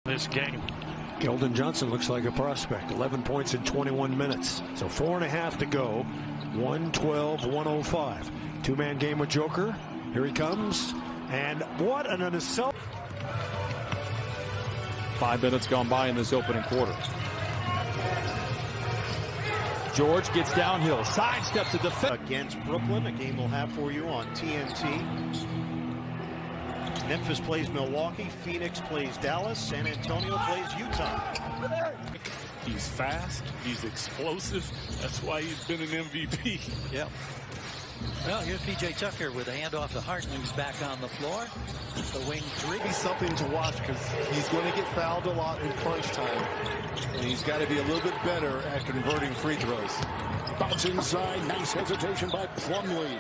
This game. Keldon Johnson looks like a prospect. 11 points in 21 minutes. So 4.5 to go. 112-105. Two-man game with Joker. Here he comes. And what an assault. 5 minutes gone by in this opening quarter. George gets downhill, sidesteps the defense. Against Brooklyn, a game we'll have for you on TNT. Memphis plays Milwaukee, Phoenix plays Dallas, San Antonio plays Utah. He's fast, he's explosive. That's why he's been an MVP. Yep. Well, here's P.J. Tucker with a handoff to Harden, who's back on the floor. The wing three. Be something to watch because he's going to get fouled a lot in crunch time. And he's got to be a little bit better at converting free throws. Bounce inside. Nice hesitation by Plumlee.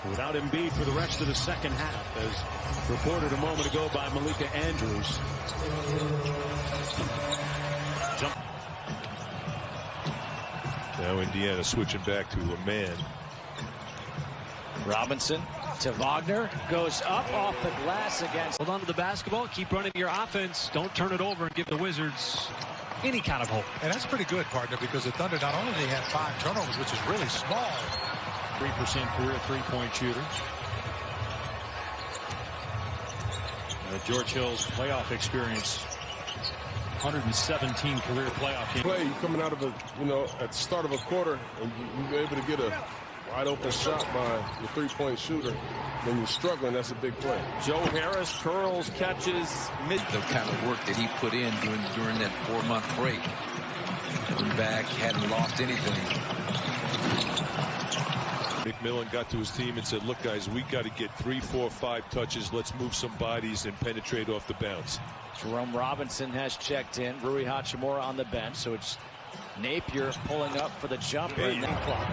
Without Embiid for the rest of the second half, as reported a moment ago by Malika Andrews. Now Indiana switching back to a man. Robinson to Wagner, goes up off the glass against. Hold on to the basketball, keep running your offense. Don't turn it over and give the Wizards any kind of hope. And that's pretty good, partner, because the Thunder not only had 5 turnovers, which is really small. 3% career three-point shooter. George Hill's playoff experience. 117 career playoff games. Play coming out of a, at the start of a quarter, and you're able to get a wide open shot by the three-point shooter. When you're struggling, that's a big play. Joe Harris curls, catches mid. The kind of work that he put in during that 4-month break. Coming back, hadn't lost anything. McMillan got to his team and said, look, guys, we got to get 3, 4, 5 touches. Let's move some bodies and penetrate off the bounce. Jerome Robinson has checked in. Rui Hachimura on the bench. So it's Napier pulling up for the jumper. And then clock.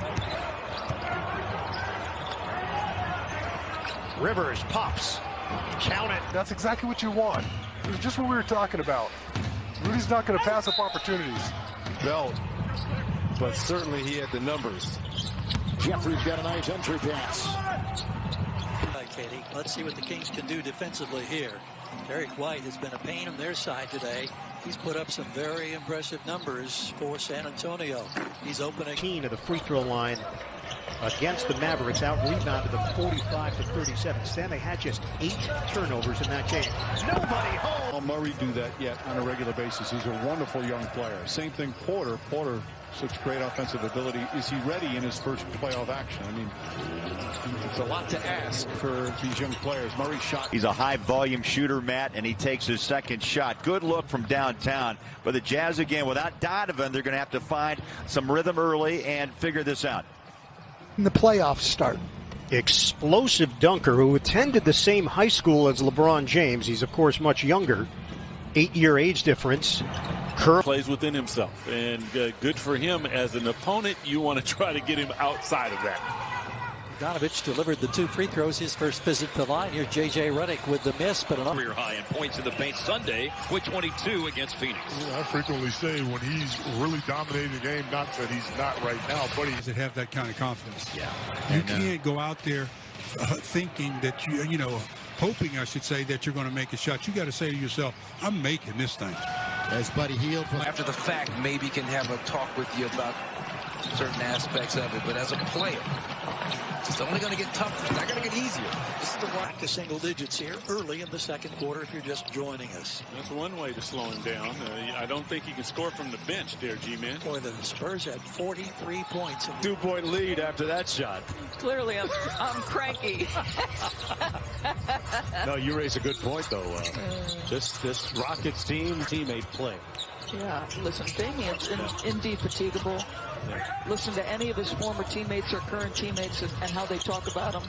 Rivers pops. Count it. That's exactly what you want. It's just what we were talking about. Rudy's not going to pass up opportunities. Belt, but certainly he had the numbers. Jeffrey's got a nice entry pass. Katie, let's see what the Kings can do defensively here. Derek White has been a pain on their side today. He's put up some very impressive numbers for San Antonio. He's opening 18 of the free throw line against the Mavericks, out rebounded them 45-37. Stanley had just 8 turnovers in that game. Nobody home. Murray do that yet on a regular basis. He's a wonderful young player. Same thing Porter. Porter, such great offensive ability. Is he ready in his first playoff action? I mean, it's a lot to ask for these young players. Murray shot. He's a high volume shooter, Matt, and he takes his second shot. Good look from downtown. But the Jazz, again, without Donovan, they're going to have to find some rhythm early and figure this out. The playoffs start. Explosive dunker who attended the same high school as LeBron James. He's, of course, much younger. 8-year age difference. Plays within himself, and good for him. As an opponent, you want to try to get him outside of that. Bogdanovich delivered the 2 free throws, his first visit to the line. Here, J.J. Redick with the miss, but another Career high in points in the paint Sunday with 22 against Phoenix. I frequently say when he's really dominating the game, not that he's not right now, but he Does it have that kind of confidence? Yeah. You can't go out there thinking that hoping, I should say, that you're going to make a shot. You got to say to yourself, I'm making this thing. As Buddy Hield. After the fact, maybe can have a talk with you about certain aspects of it, but as a player, it's only going to get tougher. It's not going to get easier. This is the walk to single digits here early in the second quarter if you're just joining us. That's one way to slow him down. I don't think he can score from the bench there, G-Man. Boy, the Spurs had 43 points. 2-point lead after that shot. Clearly, I'm cranky. No, you raise a good point, though. This Rockets teammate play. Yeah, listen, Damian's indefatigable. Listen to any of his former teammates or current teammates and how they talk about him.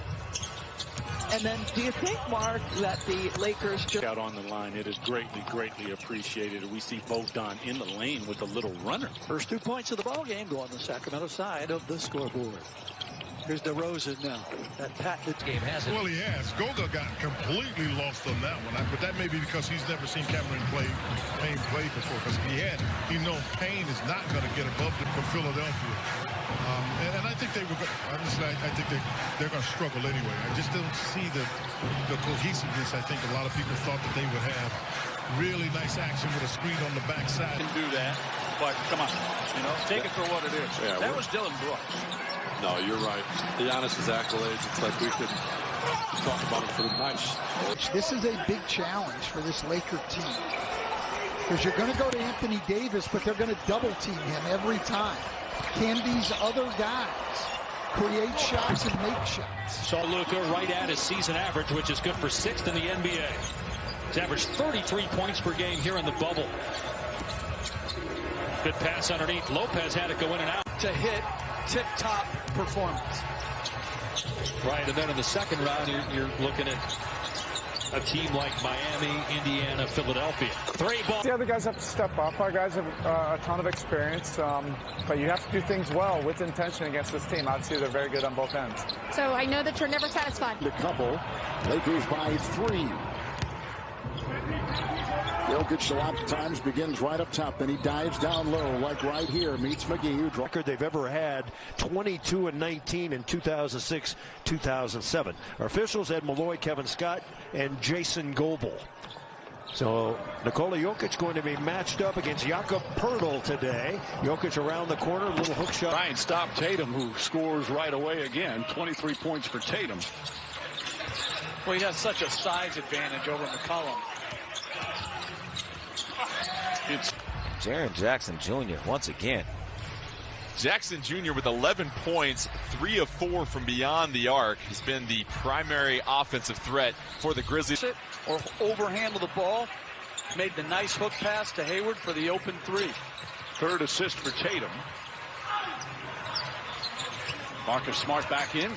And then, do you think, Mark, that the Lakers just out on the line? It is greatly appreciated. We see Bogdan in the lane with a little runner. First 2 points of the ball game go on the Sacramento side of the scoreboard. Here's DeRozan now. That patented game has it. Well, he has. Goga got completely lost on that one. But that may be because he's never seen Cameron Payne play before. Because he knows Payne is not going to get above them for Philadelphia. And I think honestly, I think they're going to struggle anyway. I just don't see the cohesiveness I think a lot of people thought that they would have really nice action with a screen on the backside. Can do that, but come on, take it for what it is. Yeah, that was Dylan Brooks. No, you're right. Giannis's accolades, it's like we could talk about him for the night. This is a big challenge for this Laker team. Because you're going to go to Anthony Davis, but they're going to double team him every time. Can these other guys create shots and make shots? Saw Luka right at his season average, which is good for 6th in the NBA. He's averaged 33 points per game here in the bubble. Good pass underneath. Lopez had it go in and out. To hit tip-top performance. Right, and then in the second round, you're looking at a team like Miami, Indiana, Philadelphia. 3 ball. The other guys have to step up. Our guys have a ton of experience, but you have to do things well with intention against this team. Obviously, they're very good on both ends. So I know that you're never satisfied. The couple. Lakers by 3. Jokic a lot of times begins right up top, then he dives down low, like right here, meets McGee. Record they've ever had, 22-19 in 2006-2007. Our officials, Ed Malloy, Kevin Scott, and Jason Goebel. So Nikola Jokic going to be matched up against Jakob Poeltl today. Jokic around the corner, little hook shot. Ryan stopped Tatum, who scores right away again. 23 points for Tatum. Well, he has such a size advantage over McCollum. It's Jaren Jackson Jr. once again. Jackson Jr. with 11 points, 3 of 4 from beyond the arc. He's been the primary offensive threat for the Grizzlies. Or overhandle the ball. Made the nice hook pass to Hayward for the open 3. 3rd assist for Tatum. Marcus Smart back in.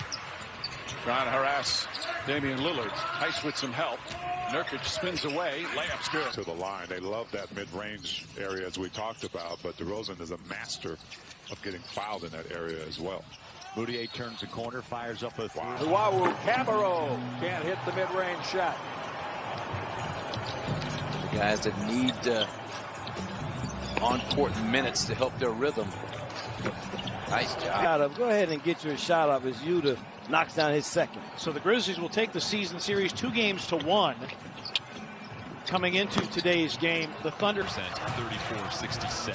Trying to harass Damian Lillard. Tice with some help. Nurkic spins away. Layup's good. To the line. They love that mid-range area as we talked about, but DeRozan is a master of getting fouled in that area as well. Moutier turns the corner, fires up a 3. Huawu Camaro can't hit the mid-range shot. The guys that need on-court minutes to help their rhythm. Nice job. Go ahead and get your shot up as Yuta knocks down his second. So the Grizzlies will take the season series 2-1. Coming into today's game, the Thunder 34-67.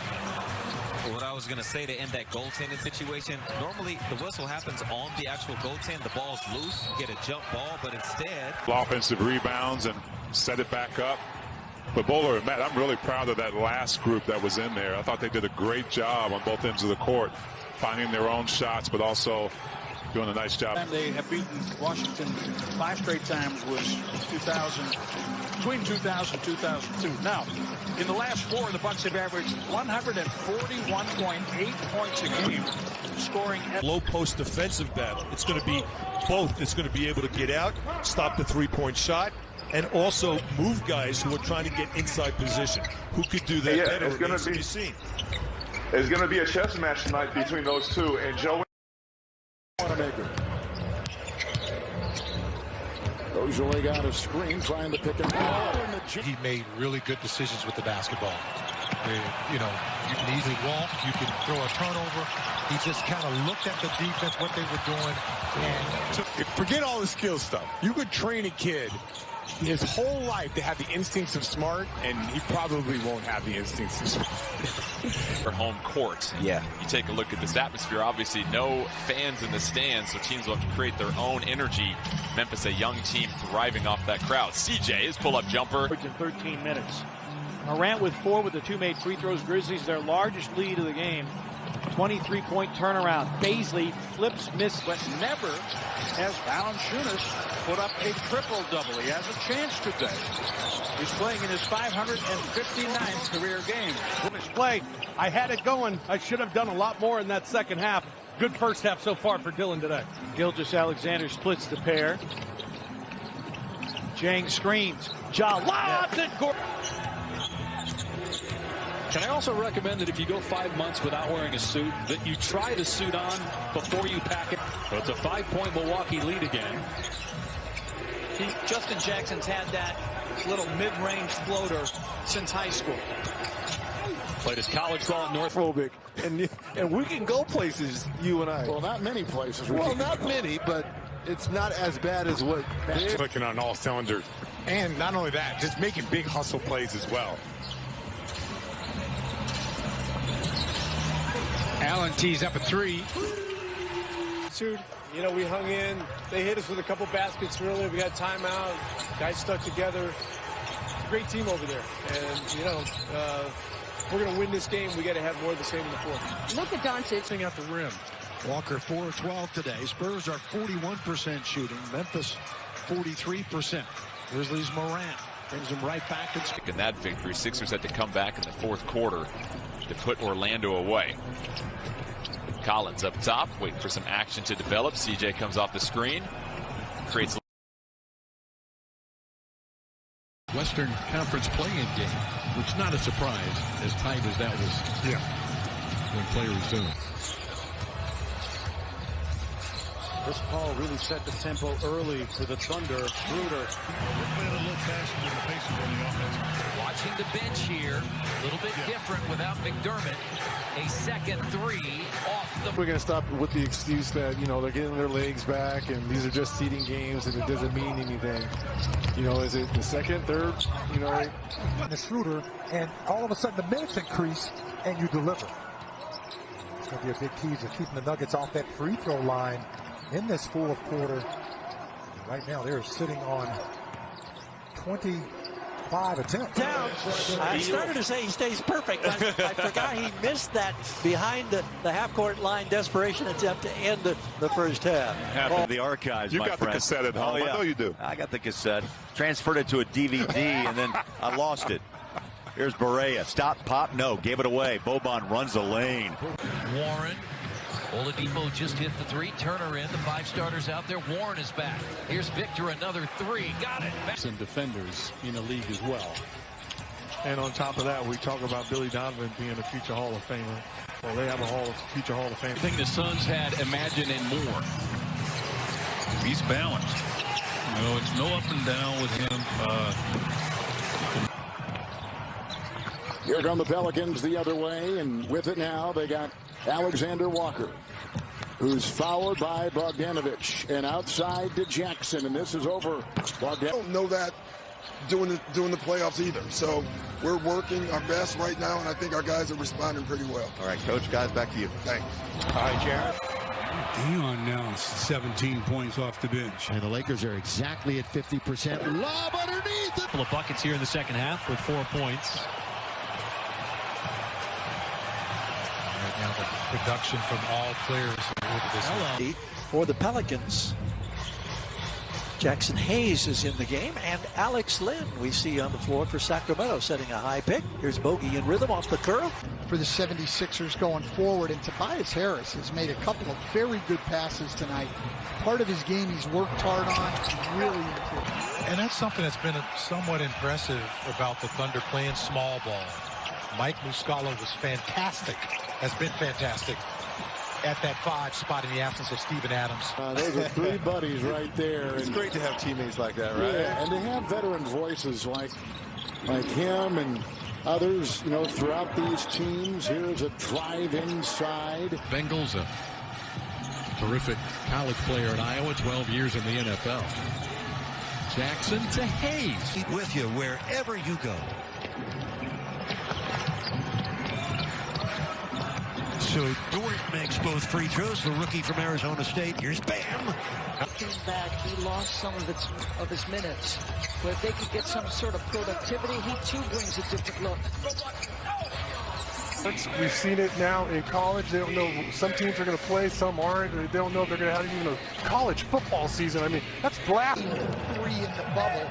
What I was going to say to end that goaltending situation, normally the whistle happens on the actual goaltend. The ball's loose, you get a jump ball, but instead... Offensive rebounds and set it back up. But Bowler and Matt, I'm really proud of that last group that was in there. I thought they did a great job on both ends of the court, finding their own shots, but also doing a nice job. They have beaten Washington 5 straight times was between 2000 and 2002. Now, in the last 4, the Bucks have averaged 141.8 points a game, scoring at low post defensive battle. It's going to be both. It's going to be able to get out, stop the 3-point shot, and also move guys who are trying to get inside position. Who could do that better? It's going to be seen. It's going to be a chess match tonight between those two, and Joe. Rosalie got a screen trying to pick it up. He made really good decisions with the basketball. You can easily walk, you can throw a turnover. He just kind of looked at the defense, what they were doing, and forget all the skill stuff. You could train a kid his whole life to have the instincts of smart, and he probably won't have the instincts of smart. For home court. Yeah. You take a look at this atmosphere, obviously no fans in the stands, so teams will have to create their own energy. Memphis, a young team thriving off that crowd. CJ, his pull-up jumper. In 13 minutes. Morant with 4 with the 2 made free throws. Grizzlies their largest lead of the game. 23-point turnaround. Baisley flips, miss, but never has Valanciunas put up a triple-double. He has a chance today. He's playing in his 559th career game. His play, I had it going. I should have done a lot more in that second half. Good first half so far for Dylan today. Gilgeous-Alexander splits the pair. Jang screens. Ja lobs it. Can I also recommend that if you go 5 months without wearing a suit, that you try the suit on before you pack it? So it's a 5-point Milwaukee lead again. Justin Jackson's had that little mid-range floater since high school. Played his college ball at Norfolk, and we can go places, you and I. Well, not many places. Well, not many, but it's not as bad as what. Clicking on all cylinders. And not only that, just making big hustle plays as well. Allen tees up a three. You know, we hung in. They hit us with a couple baskets earlier. We got timeout. Guys stuck together. It's a great team over there. And, you know, if we're going to win this game, we got to have more of the same in the fourth. Look at Doncic. At the rim. Walker 4 of 12 today. Spurs are 41% shooting. Memphis 43%. Grizzlies Morant brings them right back. In that victory, Sixers had to come back in the fourth quarter to put Orlando away. Collins up top, waiting for some action to develop. CJ comes off the screen, creates Western Conference play-in game, which is not a surprise as tight as that was. Yeah. When play resumed. Chris Paul really set the tempo early for the Thunder. Schroeder. Playing a little faster than the pace of the offense. Watching the bench here, a little bit different without McDermott. A second three off the... We're going to stop with the excuse that, you know, they're getting their legs back and these are just seeding games and it doesn't mean anything. You know, is it the second, third, you know? And the Schroeder, and all of a sudden the minutes increase and you deliver. It's going to be a big key to keeping the Nuggets off that free throw line in this fourth quarter. Right now they're sitting on 25 attempts. I started to say he stays perfect. I forgot he missed that behind the half-court line desperation attempt to end the first half. The archives, You my got friend. the cassette at home. Oh, yeah. I know you do. I got the cassette. Transferred it to a DVD, and then I lost it. Here's Barea. Stop, pop, no. Gave it away. Boban runs the lane. Warren. Oladipo just hit the three. Turner in. The five starters out there. Warren is back. Here's Victor, another three. Got it. Back. Some defenders in the league as well. And on top of that, we talk about Billy Donovan being a future Hall of Famer. Well, they have a future Hall of Fame. I think the Suns had Imagine and more. He's balanced. You know, it's no up and down with him. Here come the Pelicans the other way, and with it now, they got Alexander Walker, who's fouled by Bogdanovich, and outside to Jackson, and this is over. I don't know that doing the playoffs either. So we're working our best right now, and I think our guys are responding pretty well. All right, Coach, guys, back to you. Thanks. All right, Jared. Dion now 17 points off the bench. And the Lakers are exactly at 50%. Lob underneath. A couple of buckets here in the second half with 4 points. Right now the production from all players over this for the Pelicans. Jackson Hayes is in the game, and Alex Lynn we see on the floor for Sacramento, setting a high pick. Here's Bogey in rhythm off the curl. For the 76ers going forward, and Tobias Harris has made a couple of very good passes tonight. Part of his game he's worked hard on, really improved. And that's something that's been somewhat impressive about the Thunder playing small ball. Mike Muscala was fantastic, has been fantastic at that 5 spot in the absence of Steven Adams. Those are 3 buddies right there. It's great to have teammates like that, right? Yeah, and to have veteran voices like him and others, you know, throughout these teams. Here's a drive inside. Bengals, a terrific college player at Iowa, 12 years in the NFL. Jackson to Hayes. With you wherever you go. So Dort makes both free throws. The rookie from Arizona State. Here's Bam. Came back. He lost some of his minutes. But if they could get some sort of productivity, he too brings a different look. We've seen it now in college. They don't know. Some teams are going to play, some aren't. They don't know if they're going to have even a college football season. I mean, that's blasphemy. 3 in the bubble.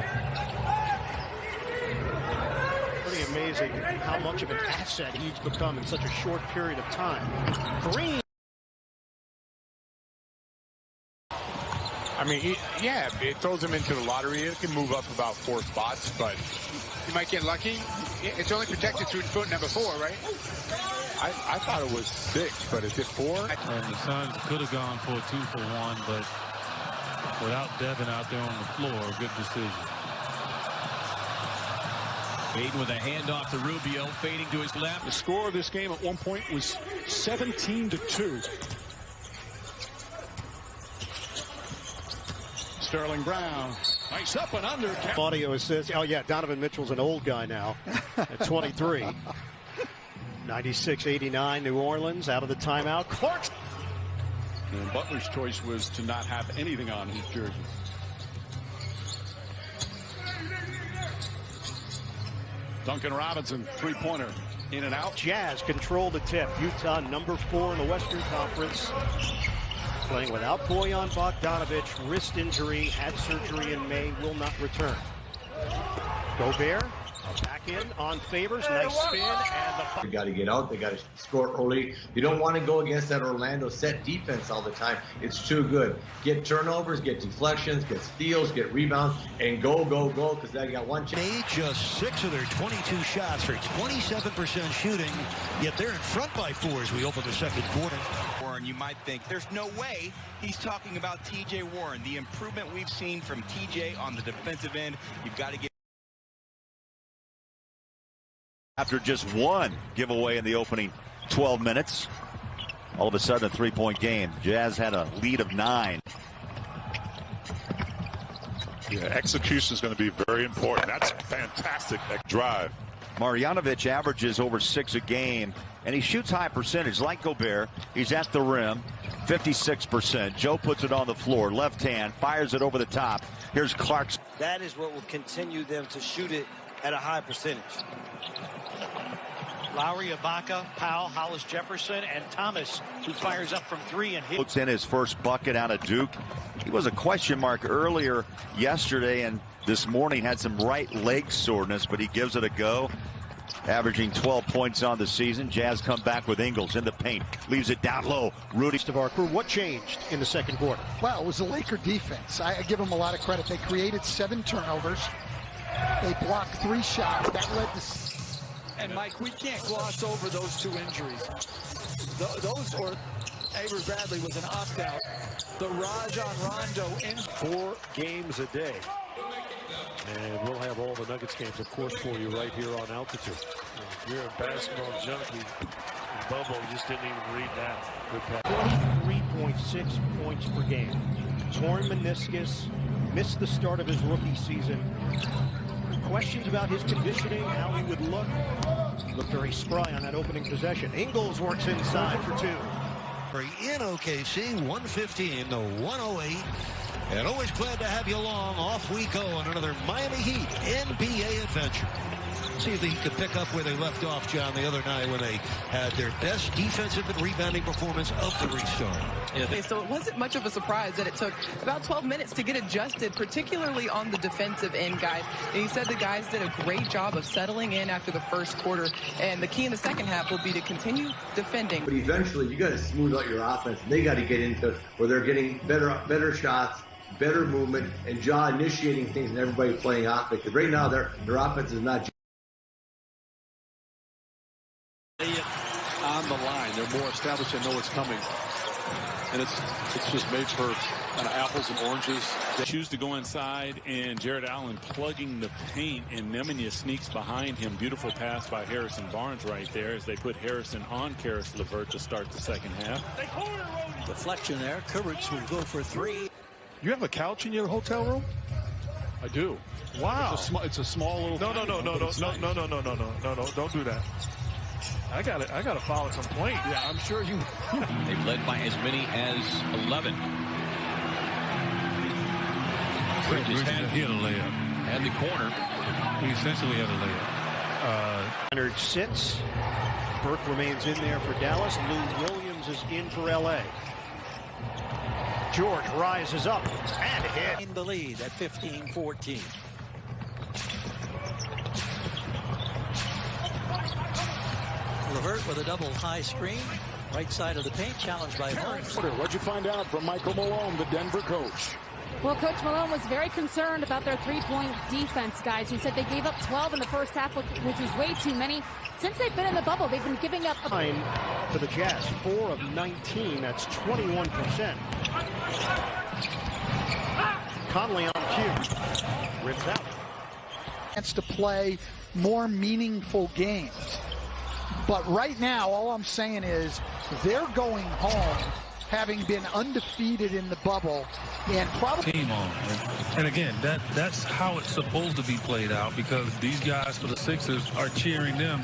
Pretty amazing how much of an asset he's become in such a short period of time. Green. I mean, yeah, it throws him into the lottery. It can move up about 4 spots, but You might get lucky. It's only protected through foot number 4, right? I thought it was 6, but is it 4? And the Suns could have gone for a 2-for-1, but without Devin out there on the floor, good decision. Aiden with a handoff to Rubio, fading to his left. The score of this game at one point was 17-2. Sterling Brown Nice up and under. Audio says, oh yeah, Donovan Mitchell's an old guy now at 23. 96-89 New Orleans out of the timeout. Clark. And Butler's choice was to not have anything on his jersey. Duncan Robinson, three-pointer, in and out. Jazz control the tip. Utah number 4 in the Western Conference. Playing without Bojan Bogdanovic, wrist injury, had surgery in May, will not return. Gobert, back in on Favors, nice spin, and they got to get out. They got to score early. You don't want to go against that Orlando set defense all the time. It's too good. Get turnovers, get deflections, get steals, get rebounds, and go, because they got one chance. Made just 6 of their 22 shots for 27% shooting, yet they're in front by 4 as we open the second quarter. Warren, you might think there's no way he's talking about T.J. Warren. The improvement we've seen from T.J. on the defensive end, you've got to get. After just one giveaway in the opening 12 minutes, all of a sudden a three-point game. Jazz had a lead of 9. Yeah, execution is going to be very important. That's fantastic drive. Marjanovic averages over 6 a game, and he shoots high percentage like Gobert. He's at the rim, 56%. Joe puts it on the floor, left hand, fires it over the top. Here's Clarkson. That is what will continue them to shoot it at a high percentage. Lowry, Ibaka, Powell, Hollis Jefferson, and Thomas, who fires up from 3 and hits. Puts in his first bucket out of Duke. He was a question mark earlier yesterday, and this morning had some right leg soreness, but he gives it a go. Averaging 12 points on the season. Jazz come back with Ingles in the paint. Leaves it down low. Rudy. Of our crew, what changed in the second quarter? Well, it was the Laker defense. I give them a lot of credit. They created 7 turnovers. They blocked 3 shots. That led to... And Mike, we can't gloss over those 2 injuries. Those, or Avery Bradley was an opt-out. The Rajon Rondo in 4 games a day. And we'll have all the Nuggets games, of course, for you right here on Altitude. If you're a basketball junkie, Bubble just didn't even read that. 23.6 points per game. Torn meniscus, missed the start of his rookie season. Questions about his conditioning, how he would look. He looked very spry on that opening possession. Ingles works inside for 2. In OKC, 115 to 108. And always glad to have you along. Off we go on another Miami Heat NBA adventure. See if they could pick up where they left off, John, the other night when they had their best defensive and rebounding performance of the restart. Yeah. So it wasn't much of a surprise that it took about 12 minutes to get adjusted, particularly on the defensive end, guys. And he said the guys did a great job of settling in after the first quarter, and the key in the second half will be to continue defending. But eventually, you got to smooth out your offense. They got to get into where they're getting better shots, better movement, and Ja initiating things and everybody playing offense. Because right now, their offense is not on the line. They're more established. They know what's coming. And it's just made for kind of apples and oranges. They choose to go inside, and Jared Allen plugging the paint, and Nemanja sneaks behind him. Beautiful pass by Harrison Barnes right there as they put Harrison on Karis LeVert to start the second half. Deflection there. Kubrick will go for 3. You have a couch in your hotel room? I do. Wow. It's a small little. No, don't do that. I got to file a complaint. Yeah, I'm sure you. They've led by as many as 11. He had a layup. Had the corner. He essentially had a layup. Leonard sits. Burke remains in there for Dallas. Lou Williams is in for LA. George rises up and hit. In the lead at 15-14. LeVert with a double high screen. Right side of the paint, challenged by Holmes. What'd you find out from Michael Malone, the Denver coach? Well, Coach Malone was very concerned about their three-point defense, guys. He said they gave up 12 in the first half, which is way too many. Since they've been in the bubble, they've been giving up... For the Jazz, 4 of 19. That's 21%. Conley on cue. Rips out. Chance to play more meaningful games. But right now, all I'm saying is they're going home having been undefeated in the bubble and probably team on. And again, that's how it's supposed to be played out, because these guys for the Sixers are cheering them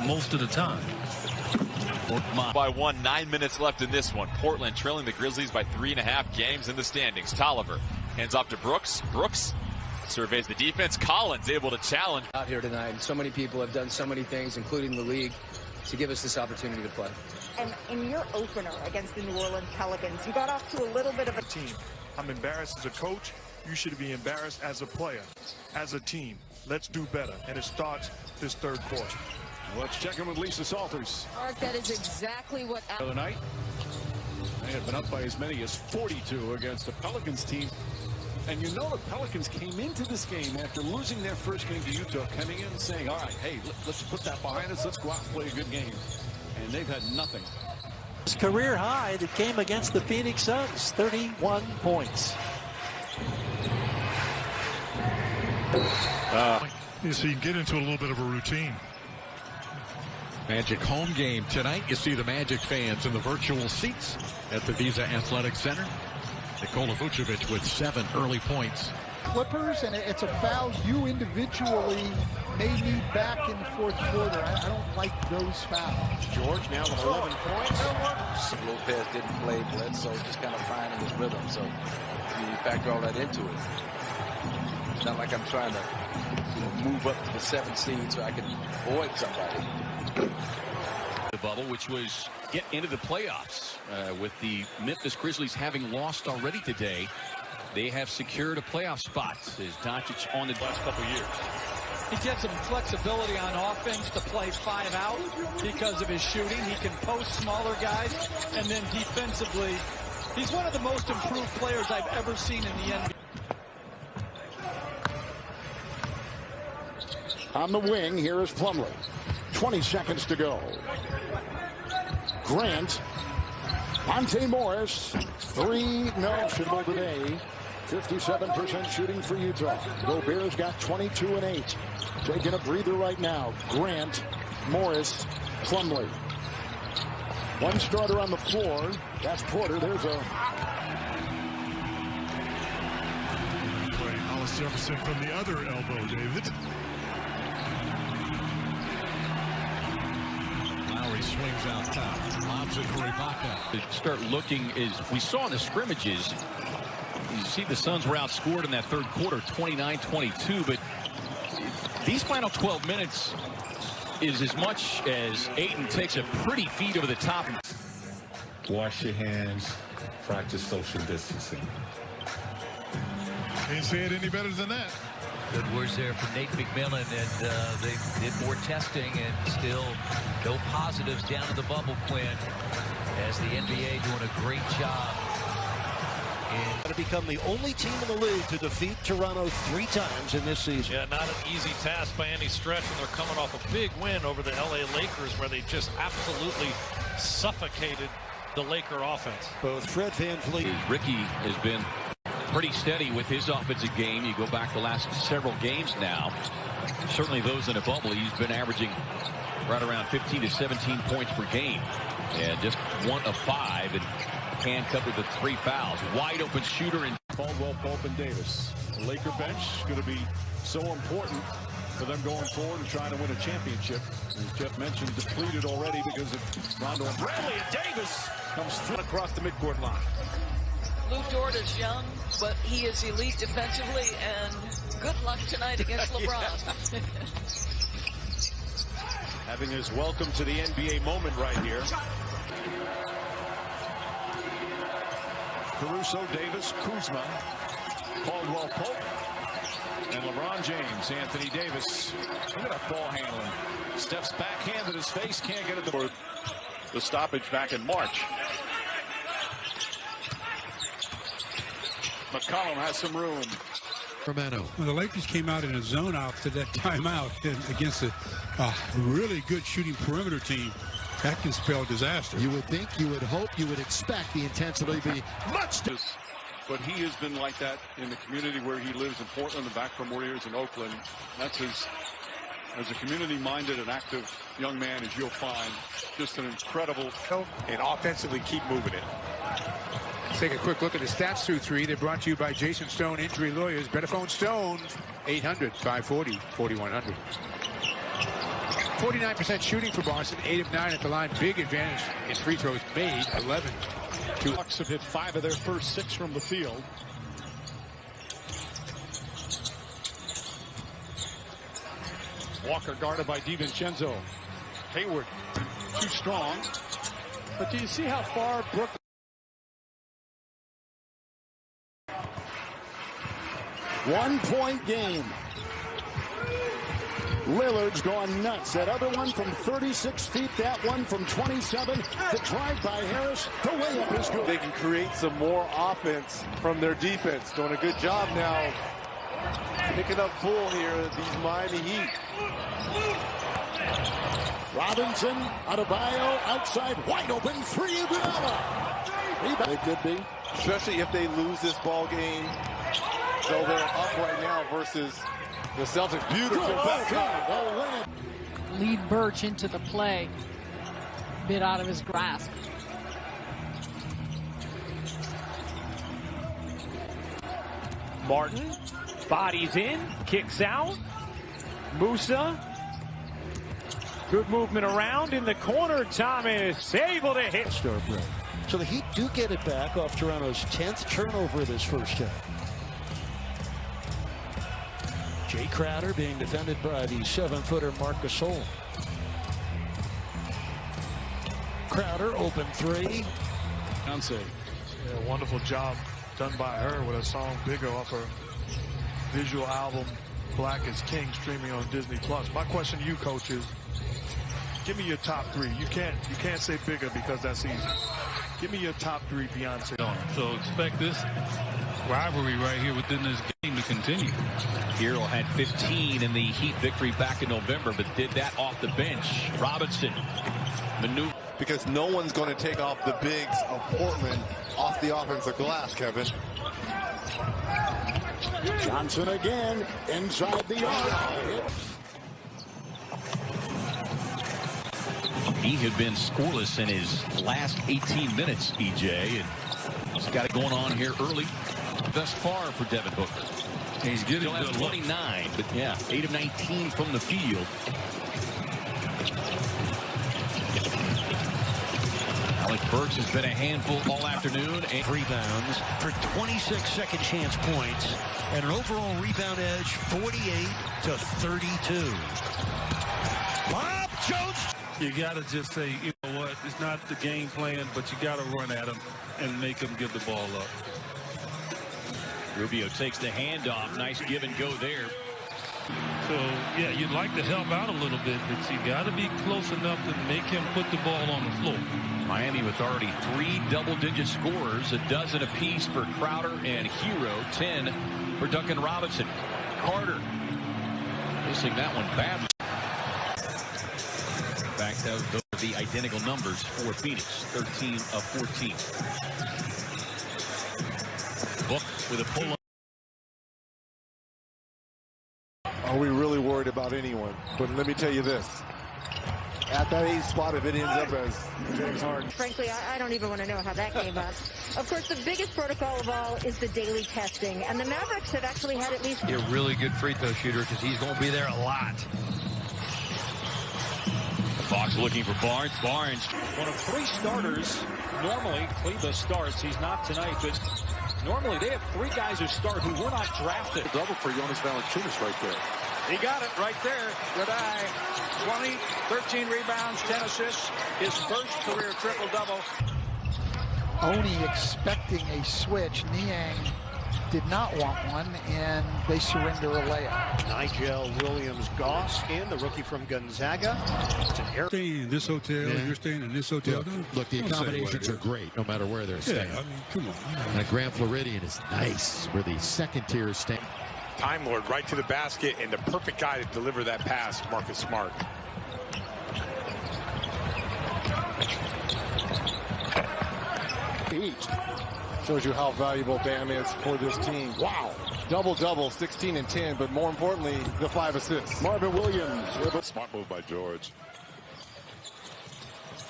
most of the time. By 1, 9 minutes left in this one. Portland trailing the Grizzlies by 3.5 games in the standings. Tolliver hands off to Brooks. Brooks surveys the defense. Collins able to challenge. Out here tonight, and so many people have done so many things, including the league, to give us this opportunity to play. And in your opener against the New Orleans Pelicans, you got off to a little bit of a team. I'm embarrassed as a coach. You should be embarrassed as a player, as a team. Let's do better, and it starts this third quarter. Let's check in with Lisa Salters. Mark, that is exactly what The other night, they had been up by as many as 42 against the Pelicans team. And you know the Pelicans came into this game after losing their first game to Utah, coming in and saying, all right, hey, let's put that behind us. Let's go out and play a good game. And they've had nothing. His career high that came against the Phoenix Suns, 31 points. So you get into a little bit of a routine. Magic home game tonight. You see the Magic fans in the virtual seats at the Visa Athletic Center. Nikola Vucevic with 7 early points. Clippers, and it's a foul you individually may need back in the fourth quarter. I don't like those fouls. George now with 11 points. Lopez didn't play, Bledsoe just kind of finding his rhythm. So you factor all that into it. It's not like I'm trying to move up to the 7th seed so I can avoid somebody. The bubble, which was get into the playoffs with the Memphis Grizzlies having lost already today. They have secured a playoff spot as Doncic on the last couple of years. He gets some flexibility on offense to play 5 out because of his shooting. He can post smaller guys, and then defensively, he's one of the most improved players I've ever seen in the NBA. On the wing, here is Plumlee. 20 seconds to go. Grant. Monte Morris. 3 no today. 57% shooting for Utah. Gobert's got 22 and 8. Taking a breather right now. Grant, Morris, Plumlee. One starter on the floor. That's Porter. There's a... Hollis Jefferson from the other elbow, David. Lowry swings out top. Lobs it for Ibaka. Start looking as we saw in the scrimmages. You see the Suns were outscored in that third quarter, 29-22, but these final 12 minutes is as much as Ayton takes a pretty feed over the top. Wash your hands, practice social distancing. Can't say it any better than that. Good words there from Nate McMillan, and they did more testing, and still no positives down in the bubble, Quinn, as the NBA doing a great job. To become the only team in the league to defeat Toronto 3 times in this season. Yeah, not an easy task by any stretch, and they're coming off a big win over the LA Lakers, where they just absolutely suffocated the Laker offense. Both Fred VanVleet. Ricky has been pretty steady with his offensive game. You go back the last several games now. Certainly those in a bubble, he's been averaging right around 15 to 17 points per game. And just 1 of 5. And handcuffed with the 3 fouls. Wide open shooter in Caldwell, Pope, and Davis. The Laker bench is going to be so important for them going forward and trying to win a championship. As Jeff mentioned, depleted already because of Rondo and Bradley, and Davis comes through across the midcourt line. Lou Dort is young, but he is elite defensively, and good luck tonight against LeBron. Having his welcome to the NBA moment right here. Caruso, Davis, Kuzma, Caldwell Pope, and LeBron James. Anthony Davis. Look at that ball handling. Steps backhand at his face, can't get it for the stoppage back in March. McCollum has some room. Well, the Lakers came out in a zone after that timeout against a really good shooting perimeter team. That can spell disaster. You would think, you would hope, you would expect the intensity to be much. But he has been like that in the community where he lives in Portland and back from Warriors in Oakland. That's his, as a community-minded and active young man, as you'll find, just an incredible. And offensively keep moving it. Let's take a quick look at the stats through 3. They're brought to you by Jason Stone Injury Lawyers. Better phone Stone, 800-540-4100. 49% shooting for Boston, 8 of 9 at the line. Big advantage in free throws made, 11. Bucks have hit 5 of their first 6 from the field. Walker guarded by DiVincenzo. Hayward too strong. But do you see how far Brooklyn? One-point game. Lillard's gone nuts. That other one from 36 feet, that one from 27. The drive by Harris, the layup is good. They can create some more offense from their defense. Doing a good job now picking up full here, these Miami Heat. Robinson, Adebayo, outside, wide open, 3, Iguodala. They could be. Especially if they lose this ball game. So they're up right now versus the Celtics. Beautiful back. Lead Birch into the play. Bit out of his grasp. Martin, bodies in, kicks out. Musa, good movement around in the corner. Thomas able to hit. Star break. So the Heat do get it back off Toronto's 10th turnover this first half. Jay Crowder being defended by the 7-footer Marc Gasol. Crowder open 3. Yeah, wonderful job done by her with a song Bigger off her visual album Black is King, streaming on Disney Plus. My question to you, coach, is give me your top 3. You can't say Bigger because that's easy. Give me your top 3 Beyonce. So expect this rivalry right here within this game to continue. Hero had 15 in the Heat victory back in November, but did that off the bench. Robinson maneuver. Because no one's going to take off the bigs of Portland off the offensive glass, Kevin. Johnson again inside the arc. He had been scoreless in his last 18 minutes, EJ, and he's got it going on here early thus far for Devin Booker. He's getting still has 29, but yeah, 8 of 19 from the field. Alec Burks has been a handful all afternoon. And rebounds for 26 second chance points and an overall rebound edge 48-32. Bob Jones. You got to just say, you know what, it's not the game plan, but you got to run at him and make him give the ball up. Rubio takes the handoff. Nice give and go there. So, yeah, you'd like to help out a little bit, but you got to be close enough to make him put the ball on the floor. Miami with already 3 double-digit scorers, a dozen apiece for Crowder and Hero, 10 for Duncan Robinson. Carter missing that one badly. In fact, those are the identical numbers for Phoenix, 13 of 14. Book with a pull-up. Are we really worried about anyone? But let me tell you this. At that 8th spot, if it ends up as James Harden. Frankly, I don't even want to know how that came up. Of course, the biggest protocol of all is the daily testing. And the Mavericks have actually had at least... A really good free throw shooter because he's going to be there a lot. Fox looking for Barnes. Barnes. One of 3 starters. Normally, Kleba starts. He's not tonight, but normally they have 3 guys who start who were not drafted. Double for Jonas Valanciunas right there. He got it right there. Good eye. 20, 13 rebounds, 10 assists. His first career triple-double. Oni expecting a switch. Niang did not want one, and they surrender a layup. Nigel Williams-Goss in, the rookie from Gonzaga. Staying in this hotel, you're staying in this hotel. Look, the accommodations are great no matter where they're staying. I mean, come on. And Grand Floridian is nice where the second tier is staying. Time Lord right to the basket, and the perfect guy to deliver that pass, Marcus Smart. Heat. Shows you how valuable Bam is for this team. Wow. Double-double, 16 and 10, but more importantly, the 5 assists. Marvin Williams. Smart move by George.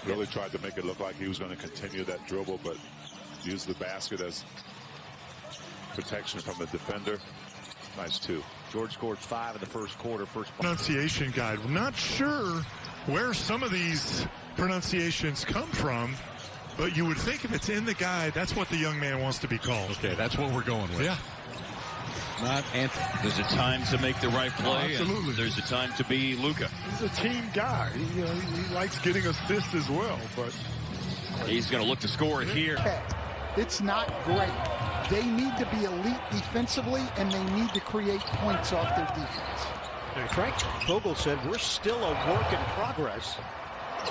Really tried to make it look like he was going to continue that dribble, but use the basket as protection from the defender. Nice too. George scored 5 in the first quarter. Pronunciation guide. I'm not sure where some of these pronunciations come from, but you would think if it's in the guide, that's what the young man wants to be called. Okay, that's what we're going with. Yeah. Not Anthony. There's a time to make the right play. Absolutely. There's a time to be Luka. He's a team guy. He likes getting assists as well, but he's going to look to score it here. It's not great. They need to be elite defensively, and they need to create points off their defense. And Frank Vogel said we're still a work in progress,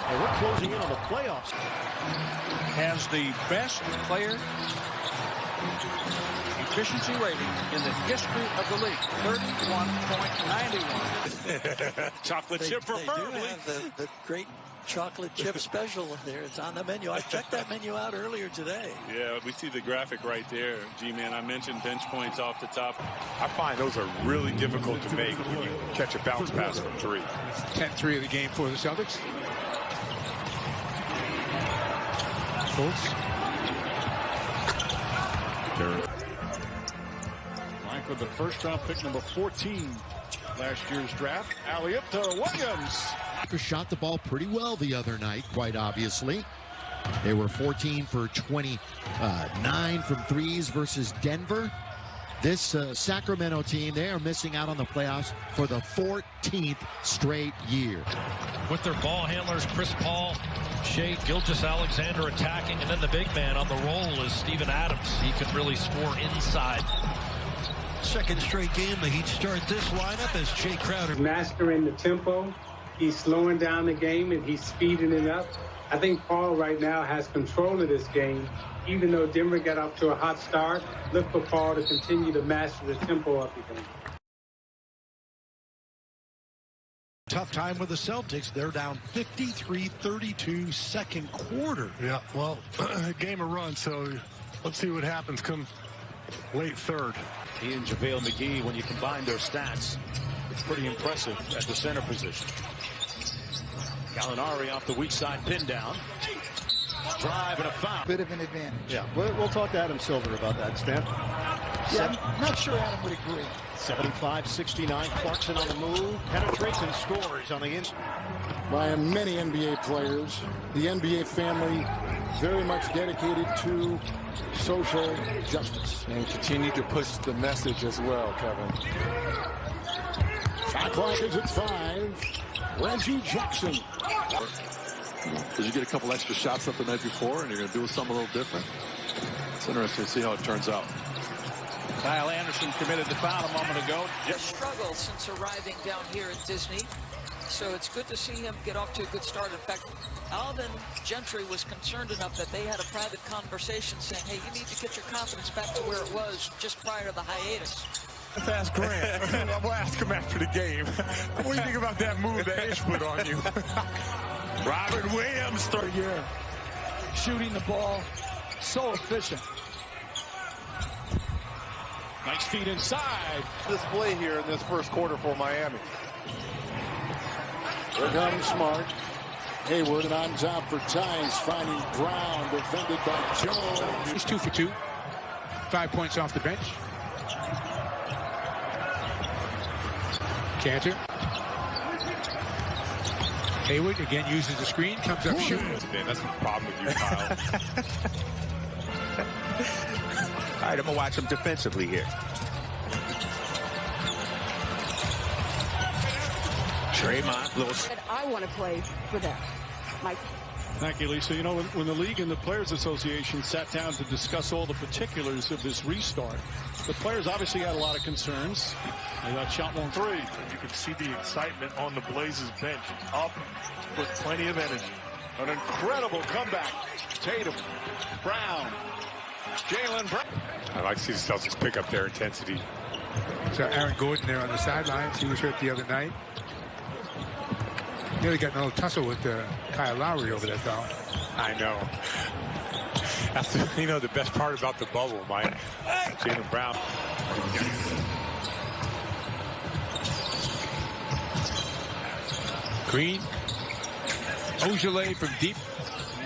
and we're closing in on the playoffs. Has the best player efficiency rating in the history of the league, 31.91. Chocolate chip preferably. They do have the great chocolate chip special there. It's on the menu. I checked that menu out earlier today. Yeah, we see the graphic right there. G-Man, I mentioned bench points off the top. I find those are really difficult to make when you catch a bounce pass from 3. 10-3 of the game for the Celtics. Schultz. Mike with the first round pick, number 14, last year's draft. Alley-up to Williams. Shot the ball pretty well the other night, quite obviously. They were 14 for 29 from threes versus Denver. This Sacramento team, they are missing out on the playoffs for the 14th straight year. With their ball handlers, Chris Paul, Shea Gilgeous-Alexander attacking, and then the big man on the roll is Steven Adams. He can really score inside. Second straight game, the Heat start this lineup as Jay Crowder. Mastering the tempo. He's slowing down the game and he's speeding it up. I think Paul right now has control of this game. Even though Denver got off to a hot start, look for Paul to continue to master the tempo of the game. Tough time with the Celtics. They're down 53-32 second quarter. Yeah, well, game of run, so let's see what happens come late third. He and JaVale McGee, when you combine their stats, it's pretty impressive at the center position. Gallinari off the weak side, pin down. Drive and a foul. Bit of an advantage. Yeah, we'll talk to Adam Silver about that, Stan. Yeah, I'm not sure Adam would agree. 75-69, Clarkson on the move, penetrates and scores on the inside. By many NBA players, the NBA family very much dedicated to social justice. And continue to push the message as well, Kevin. Shot clock is at 5. Reggie Jackson. Because you get a couple extra shots up the night before, and you're going to do something a little different. It's interesting to see how it turns out. Kyle Anderson committed the foul a moment ago. Struggle since arriving down here at Disney. So it's good to see him get off to a good start. In fact, Alvin Gentry was concerned enough that they had a private conversation saying, hey, you need to get your confidence back to where it was just prior to the hiatus. Let's ask Grant. We'll ask him after the game. What do you think about that move that Ish put on you? Robert Williams, third year. Shooting the ball, so efficient. Nice feed inside. Display here in this first quarter for Miami. Here comes Smart. Hayward and on top for Tice, finding Brown, defended by Jones. He's 2 for 2. 5 points off the bench. Cantor. Hayward again uses the screen, comes up shooting. That's the problem with you, Kyle. All right, I'm going to watch him defensively here. Draymond, I want to play for them. Mike. Thank you, Lisa. You know, when the league and the Players Association sat down to discuss all the particulars of this restart, the players obviously had a lot of concerns. They got shot 1-3. You can see the excitement on the Blazers bench. Up with plenty of energy. An incredible comeback. Tatum, Brown, Jalen Brown. I like to see the Celtics pick up their intensity. So Aaron Gordon there on the sidelines. He was hurt the other night. Nearly got in a little tussle with Kyle Lowry over that foul. I know. That's the best part about the bubble, Mike. Jalen Brown. Green. Ojale from deep.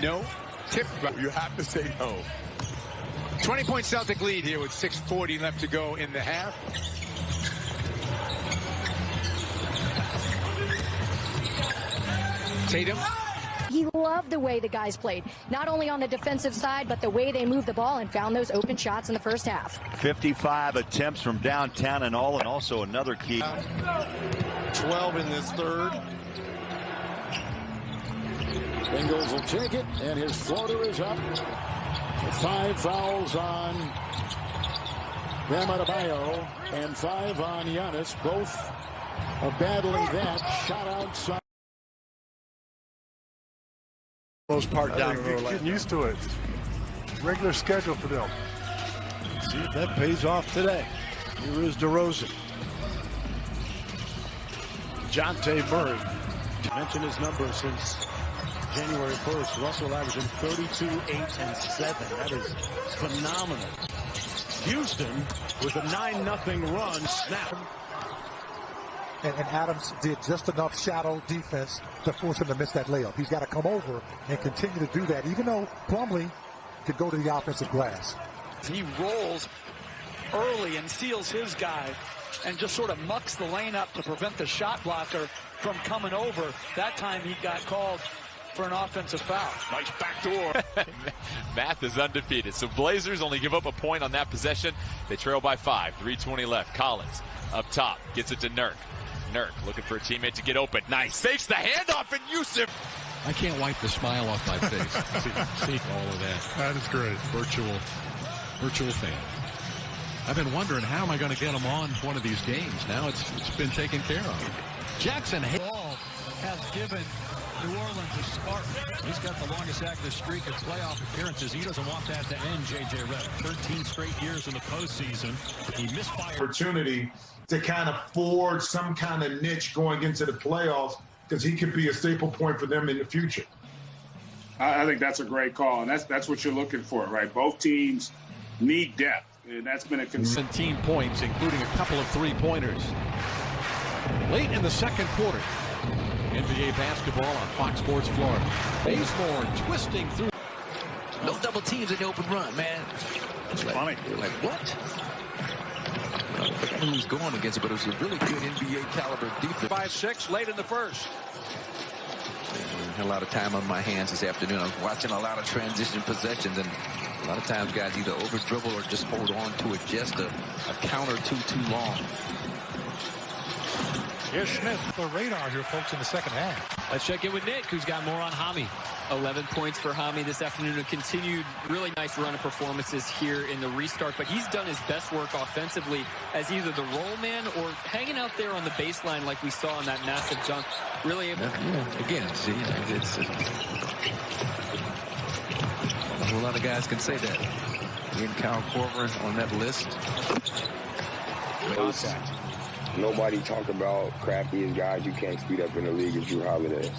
No. Tip. You have to say no. 20-point Celtic lead here with 6:40 left to go in the half. Tatum. He loved the way the guys played, not only on the defensive side, but the way they moved the ball and found those open shots in the first half. 55 attempts from downtown and also another key. 12 in this third. Ingles will take it, and his floater is up. 5 fouls on Bam Adebayo and 5 on Giannis. Both are battling that shot outside. Most part down the road. Getting used to it. Regular schedule for them. See if that pays off today. Here is DeRozan. Jonte Murray. Mention his numbers since January 1st. Russell averaging 32, 8, and 7. That is phenomenal. Houston with a 9-0 run snap. And Adams did just enough shadow defense to force him to miss that layup. He's got to come over and continue to do that, even though Plumlee could go to the offensive glass. He rolls early and seals his guy and just sort of mucks the lane up to prevent the shot blocker from coming over. That time he got called for an offensive foul. Nice backdoor. Math is undefeated. So Blazers only give up a point on that possession. They trail by 5. 3:20 left. Collins up top. Gets it to Nurk. Nurk looking for a teammate to get open. Nice. Fakes the handoff, and Yusuf. I can't wipe the smile off my face. see all of that. That is great. Virtual fan. I've been wondering how am I going to get him on one of these games. Now it's been taken care of. Jackson Ball has given New Orleans a spark. He's got the longest active streak of playoff appearances. He doesn't want that to end, J.J. Redick. 13 straight years in the postseason. He misfired. Opportunity to kind of forge some kind of niche going into the playoffs because he could be a staple point for them in the future. I think that's a great call, and that's what you're looking for, right? Both teams need depth, and that's been a 17 points, including a couple of three-pointers. Late in the second quarter. NBA basketball on Fox Sports Florida. Bazemore twisting through. No double teams in the open run, man. It's funny. You're like, what? I don't know who's going against it, but it was a really good NBA caliber defense. 5-6 late in the first. I had a lot of time on my hands this afternoon. I was watching a lot of transition possessions, and a lot of times guys either over dribble or just hold on to it just a count or too long. Here's Smith. The radar here, folks, in the second half. Let's check in with Nick, who's got more on Hami. 11 points for Hami this afternoon. A continued really nice run of performances here in the restart, but he's done his best work offensively as either the roll man or hanging out there on the baseline like we saw in that massive dunk. Really able. Again, see, it's a whole lot of guys can say that. Getting Kyle Korver on that list. Contact. Nobody talk about crappiest guys you can't speed up in the league as Drew Holiday.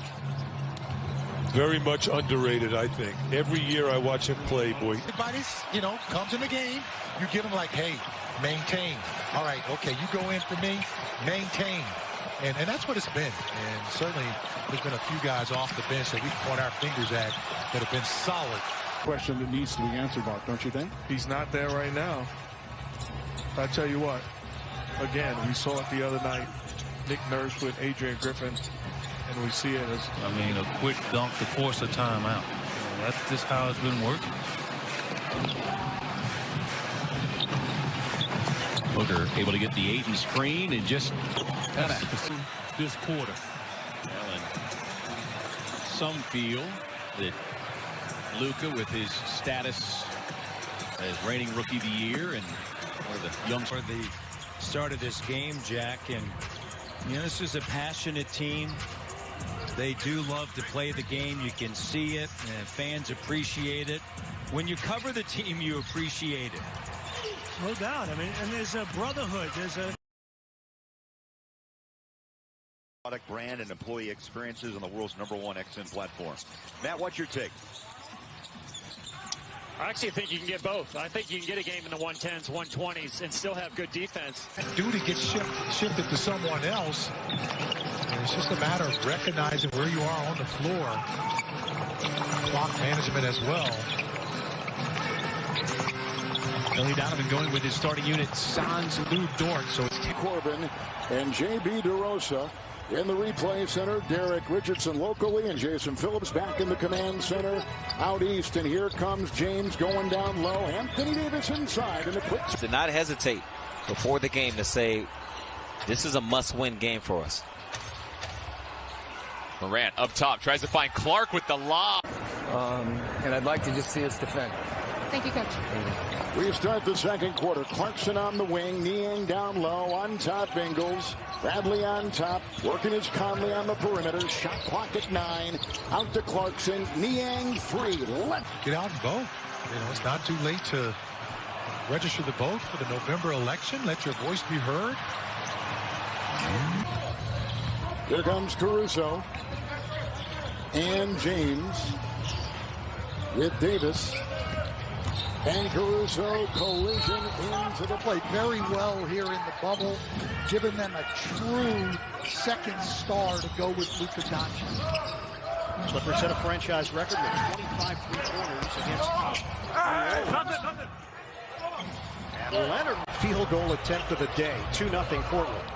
Very much underrated, I think. Every year I watch him play, boy. Everybody's, comes in the game. You give them like, hey, maintain. All right, okay, you go in for me, maintain. And that's what it's been. And certainly there's been a few guys off the bench that we point our fingers at that have been solid. Question that needs to be answered, Mark, don't you think? He's not there right now. I tell you what. Again, we saw it the other night. Nick Nurse with Adrian Griffin, and we see it as... I mean, a quick dunk to force a timeout. That's just how it's been working. Booker able to get the Aiden screen and just kind of this quarter. Well, and some feel that Luka, with his status as reigning rookie of the year and one of the young... For the start of this game, Jack, and this is a passionate team. They do love to play the game. You can see it, and fans appreciate it. When you cover the team, you appreciate it. No doubt. I mean, and there's a brotherhood. There's a product, brand, and employee experiences on the world's #1 XM platform. Matt, what's your take? I actually think you can get both. I think you can get a game in the 110s, 120s, and still have good defense. Duty gets shifted to someone else. And it's just a matter of recognizing where you are on the floor. Clock management as well. Billy Donovan going with his starting unit, Sans Lou Dort. So it's Corbin and J.B. DeRosa in the replay center. Derek Richardson locally and Jason Phillips back in the command center out east. And here comes James going down low. Anthony Davis inside in the quick. To not hesitate before the game to say, this is a must-win game for us. Morant up top tries to find Clark with the lob. And I'd like to just see us defend. Thank you, Coach. We start the second quarter. Clarkson on the wing, Niang down low, on top Ingles. Bradley on top, working his Conley on the perimeter. Shot clock at 9. Out to Clarkson, Niang 3. Get out and vote. You know, it's not too late to register the vote for the November election. Let your voice be heard. Here comes Caruso and James with Davis. And Caruso collision into the play very well here in the bubble, giving them a true second star to go with Luka Doncic. Clippers set a franchise record with 25 three-pointers against and Leonard. Field goal attempt of the day, 2-0 Portland.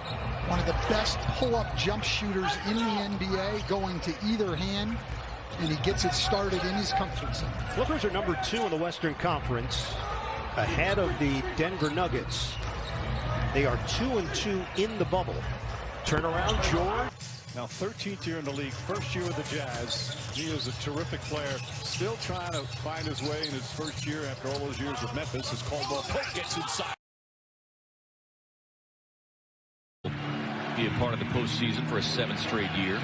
One of the best pull-up jump shooters in the NBA, going to either hand, and he gets it started in his comfort zone. Clippers are number 2 in the Western Conference, ahead of the Denver Nuggets. They are 2-2 in the bubble. Turnaround, George. Now 13th year in the league, first year with the Jazz. He is a terrific player, still trying to find his way in his first year after all those years with Memphis. As Caldwell Pope gets inside. Be a part of the postseason for a 7th straight year.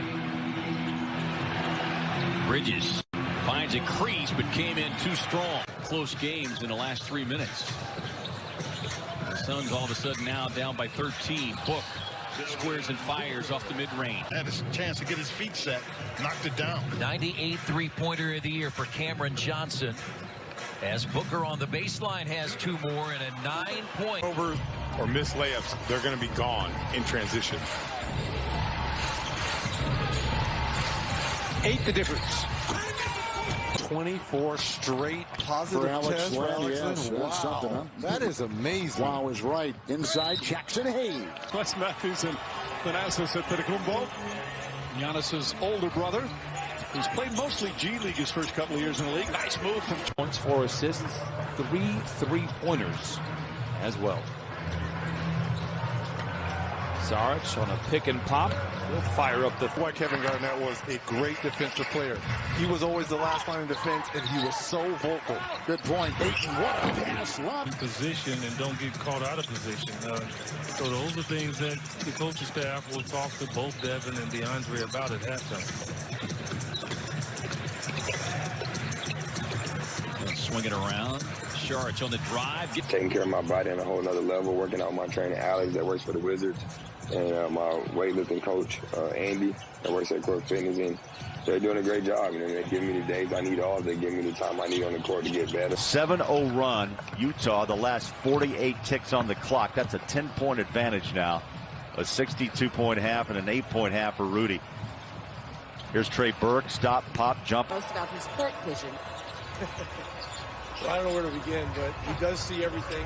Bridges finds a crease but came in too strong. Close games in the last 3 minutes. The Suns all of a sudden now down by 13. Book squares and fires off the mid-range. Had a chance to get his feet set, knocked it down. 98 three-pointer of the year for Cameron Johnson. As Booker on the baseline has 2 more and a 9-point. Over or missed layups, they're going to be gone in transition. 8 the difference. 24 straight positive tests for Alex Len. Wow. Something, huh? That is amazing. Wow is right. Inside Jackson Hayes. Wes Matthews and Thanasis Antetokounmpo, Giannis's older brother, who's played mostly G League his first couple of years in the league. Nice move from points, 4 assists, 3 3-pointers as well. Saric on a pick and pop. He'll fire up the. Why Kevin Garnett was a great defensive player. He was always the last line of defense, and he was so vocal. Good point. Ayton, what a pass. Position and don't get caught out of position. So those are things that the coaching staff will talk to both Devin and DeAndre about at halftime. Swing it around. Saric on the drive. Taking care of my body on a whole nother level, working out my trainer, Alex, that works for the Wizards, and my weightlifting coach, Andy, that works at Core Fitness, and they're doing a great job. You know, they give me the days I need off. They give me the time I need on the court to get better. 7-0 run, Utah, the last 48 ticks on the clock. That's a 10-point advantage now. A 62-point half and an 8-point half for Rudy. Here's Trey Burke, stop, pop, jump. Most about his court vision. Well, I don't know where to begin, but he does see everything.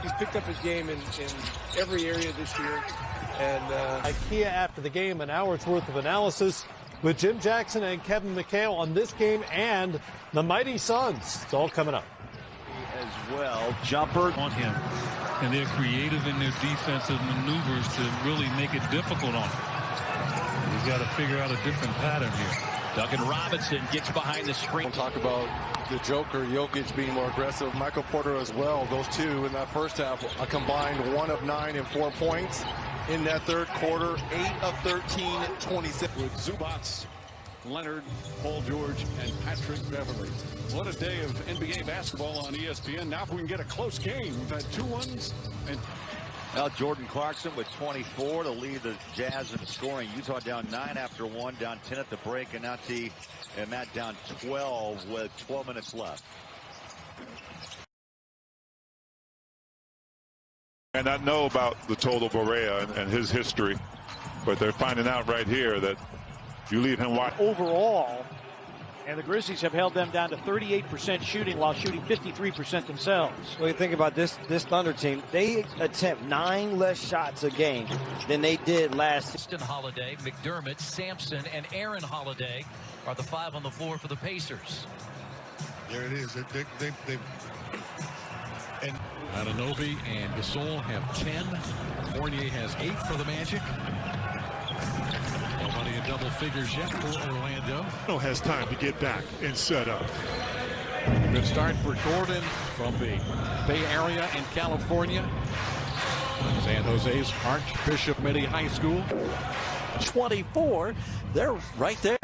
He's picked up his game in every area this year. And IKEA after the game, an hour's worth of analysis with Jim Jackson and Kevin McHale on this game and the mighty Suns. It's all coming up. As well, jumper on him. And they're creative in their defensive maneuvers to really make it difficult on him. He's got to figure out a different pattern here. Duncan Robinson gets behind the screen. We'll talk about the Joker, Jokic being more aggressive. Michael Porter as well. Those two in that first half, a combined 1 of 9 and 4 points. In that third quarter, 8 of 13, 26. With Zubats, Leonard, Paul George, and Patrick Beverly. What a day of NBA basketball on ESPN. Now if we can get a close game. We've had 2-1s and now Jordan Clarkson with 24 to lead the Jazz in scoring. Utah down 9 after 1, down 10 at the break, and now Matt down 12 with 12 minutes left. And I know about the Toto Barea and his history, but they're finding out right here that you leave him wide. Overall, And the Grizzlies have held them down to 38% shooting while shooting 53% themselves. Well, you think about this Thunder team, they attempt 9 less shots a game than they did last season. Holiday, McDermott, Sampson, and Aaron Holiday are the 5 on the floor for the Pacers. There it is. And Anunoby and Gasol have 10. Fournier has 8 for the Magic. Nobody in double figures yet for Orlando. Has time to get back and set up. Good start for Gordon from the Bay Area in California. San Jose's Archbishop Mitty High School. 24. They're right there.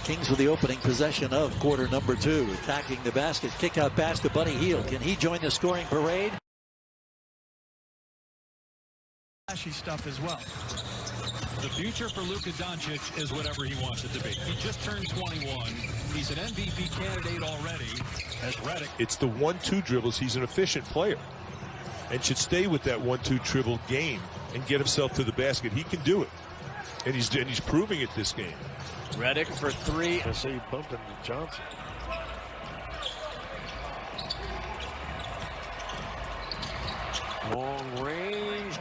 Kings with the opening possession of quarter number 2. Attacking the basket. Kick out pass to Buddy Hield. Can he join the scoring parade? Flashy stuff as well. The future for Luka Doncic is whatever he wants it to be. He just turned 21. He's an MVP candidate already as Redick. It's the 1-2 dribbles. He's an efficient player and should stay with that 1-2 dribble game and get himself to the basket. He can do it. And he's proving it this game. Redick for 3. I see bumping Johnson. Long range.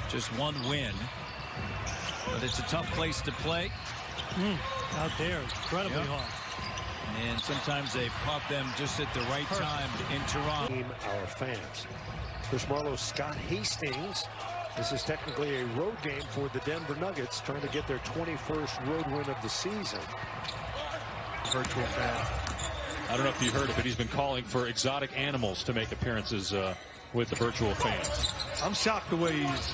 Just 1 win. But it's a tough place to play. Out there, incredibly hard. And sometimes they've caught them just at the right time in Toronto. Our fans. Chris Marlowe, Scott Hastings. This is technically a road game for the Denver Nuggets, trying to get their 21st road win of the season. Virtual fan. I don't know if you heard it, but he's been calling for exotic animals to make appearances with the virtual fans. I'm shocked the way he's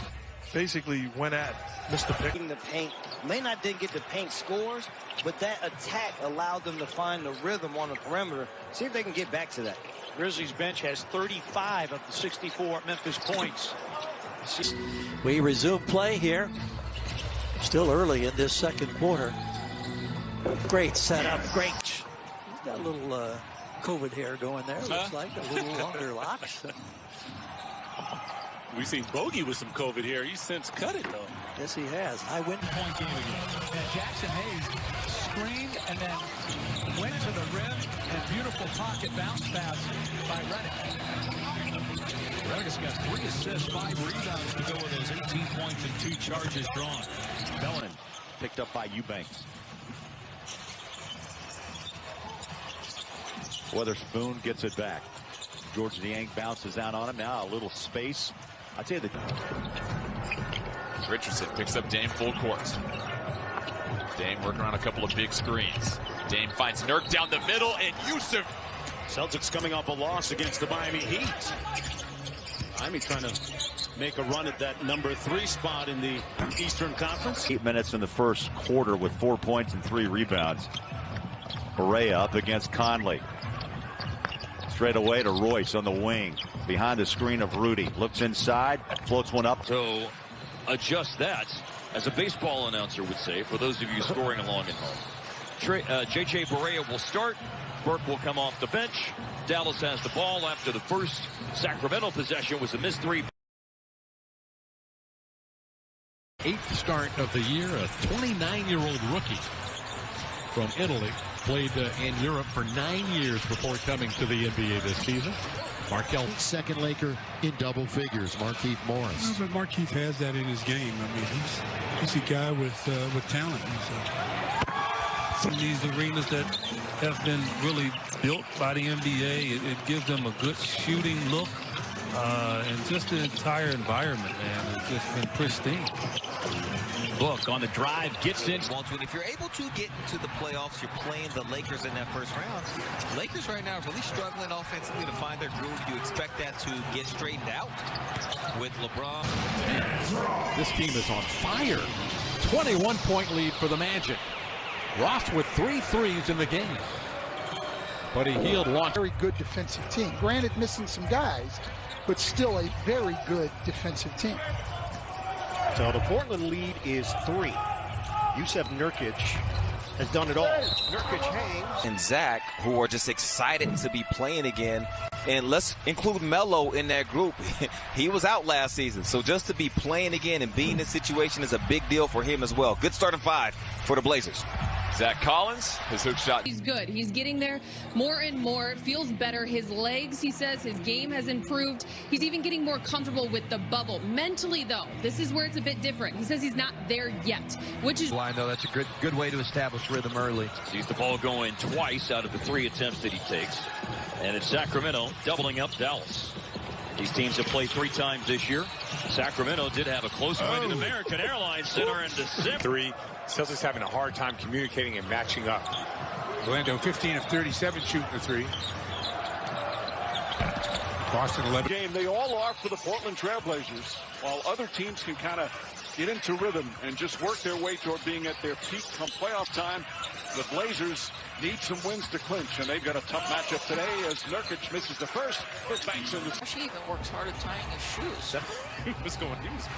basically went at Mr. Pick. The paint didn't get the paint scores, but that attack allowed them to find the rhythm on the perimeter. See if they can get back to that. Grizzlies bench has 35 of the 64 Memphis points. We resume play here. Still early in this second quarter. Great setup. Great. He's got a little COVID hair going there. Looks like a little longer locks. We've seen Bogey with some COVID hair. He's since cut it, though. Yes, he has. High win point game again. And Jackson Hayes screened and then went to the rim. And beautiful pocket bounce pass by Redick. Redick's got 3 assists, 5 rebounds to go with those 18 points and 2 charges drawn. Bellin picked up by Eubanks. Weatherspoon gets it back. George Niang bounces out on him. Now a little space. I'll tell you Richardson picks up Dame full court. Dame working on a couple of big screens. Dame finds Nurk down the middle, and Yusuf. Celtics coming off a loss against the Miami Heat. Miami trying to make a run at that number 3 spot in the Eastern Conference. 8 minutes in the first quarter with 4 points and 3 rebounds. Barea up against Conley. Straight away to Royce on the wing. Behind the screen of Rudy. Looks inside. Floats one up. So adjust that, as a baseball announcer would say, for those of you scoring along at home. J.J. Barea will start. Burke will come off the bench. Dallas has the ball after the first Sacramento possession was a missed 3. 8th start of the year, a 29-year-old rookie from Italy. Played in Europe for 9 years before coming to the NBA this season. Markelle. Second Laker in double figures, Markieff Morris. But Markieff has that in his game. I mean, he's a guy with talent. Some of these arenas that have been really built by the NBA, it gives them a good shooting look. And just the entire environment, man, has just been pristine. Book on the drive, gets in. If you're able to get to the playoffs, you're playing the Lakers in that first round. Lakers right now are really struggling offensively to find their groove. You expect that to get straightened out with LeBron. This team is on fire. 21-point lead for the Magic. Ross with 3 threes in the game. But he healed one. Very good defensive team. Granted, missing some guys, but still a very good defensive team. So the Portland lead is 3. Yusuf Nurkic has done it all. Nurkic hangs. And Zach, who are just excited to be playing again. And let's include Melo in that group. He was out last season. So just to be playing again and being in this situation is a big deal for him as well. Good starting 5 for the Blazers. Zach Collins, his hook shot. He's good. He's getting there more and more. It feels better. His legs, he says, his game has improved. He's even getting more comfortable with the bubble. Mentally, though, this is where it's a bit different. He says he's not there yet, which is... Line, though, that's a good way to establish rhythm early. Sees the ball going twice out of the 3 attempts that he takes. And it's Sacramento doubling up Dallas. These teams have played 3 times this year. Sacramento did have a close win at American Airlines Center in December. 3. Celtics having a hard time communicating and matching up. Orlando 15 of 37 shooting the 3. Boston 11. Game they all are for the Portland Trailblazers, while other teams can kind of get into rhythm and just work their way toward being at their peak come playoff time. The Blazers need some wins to clinch, and they've got a tough matchup today as Nurkic misses the first. Banks in the... She even works hard at tying his shoes. He was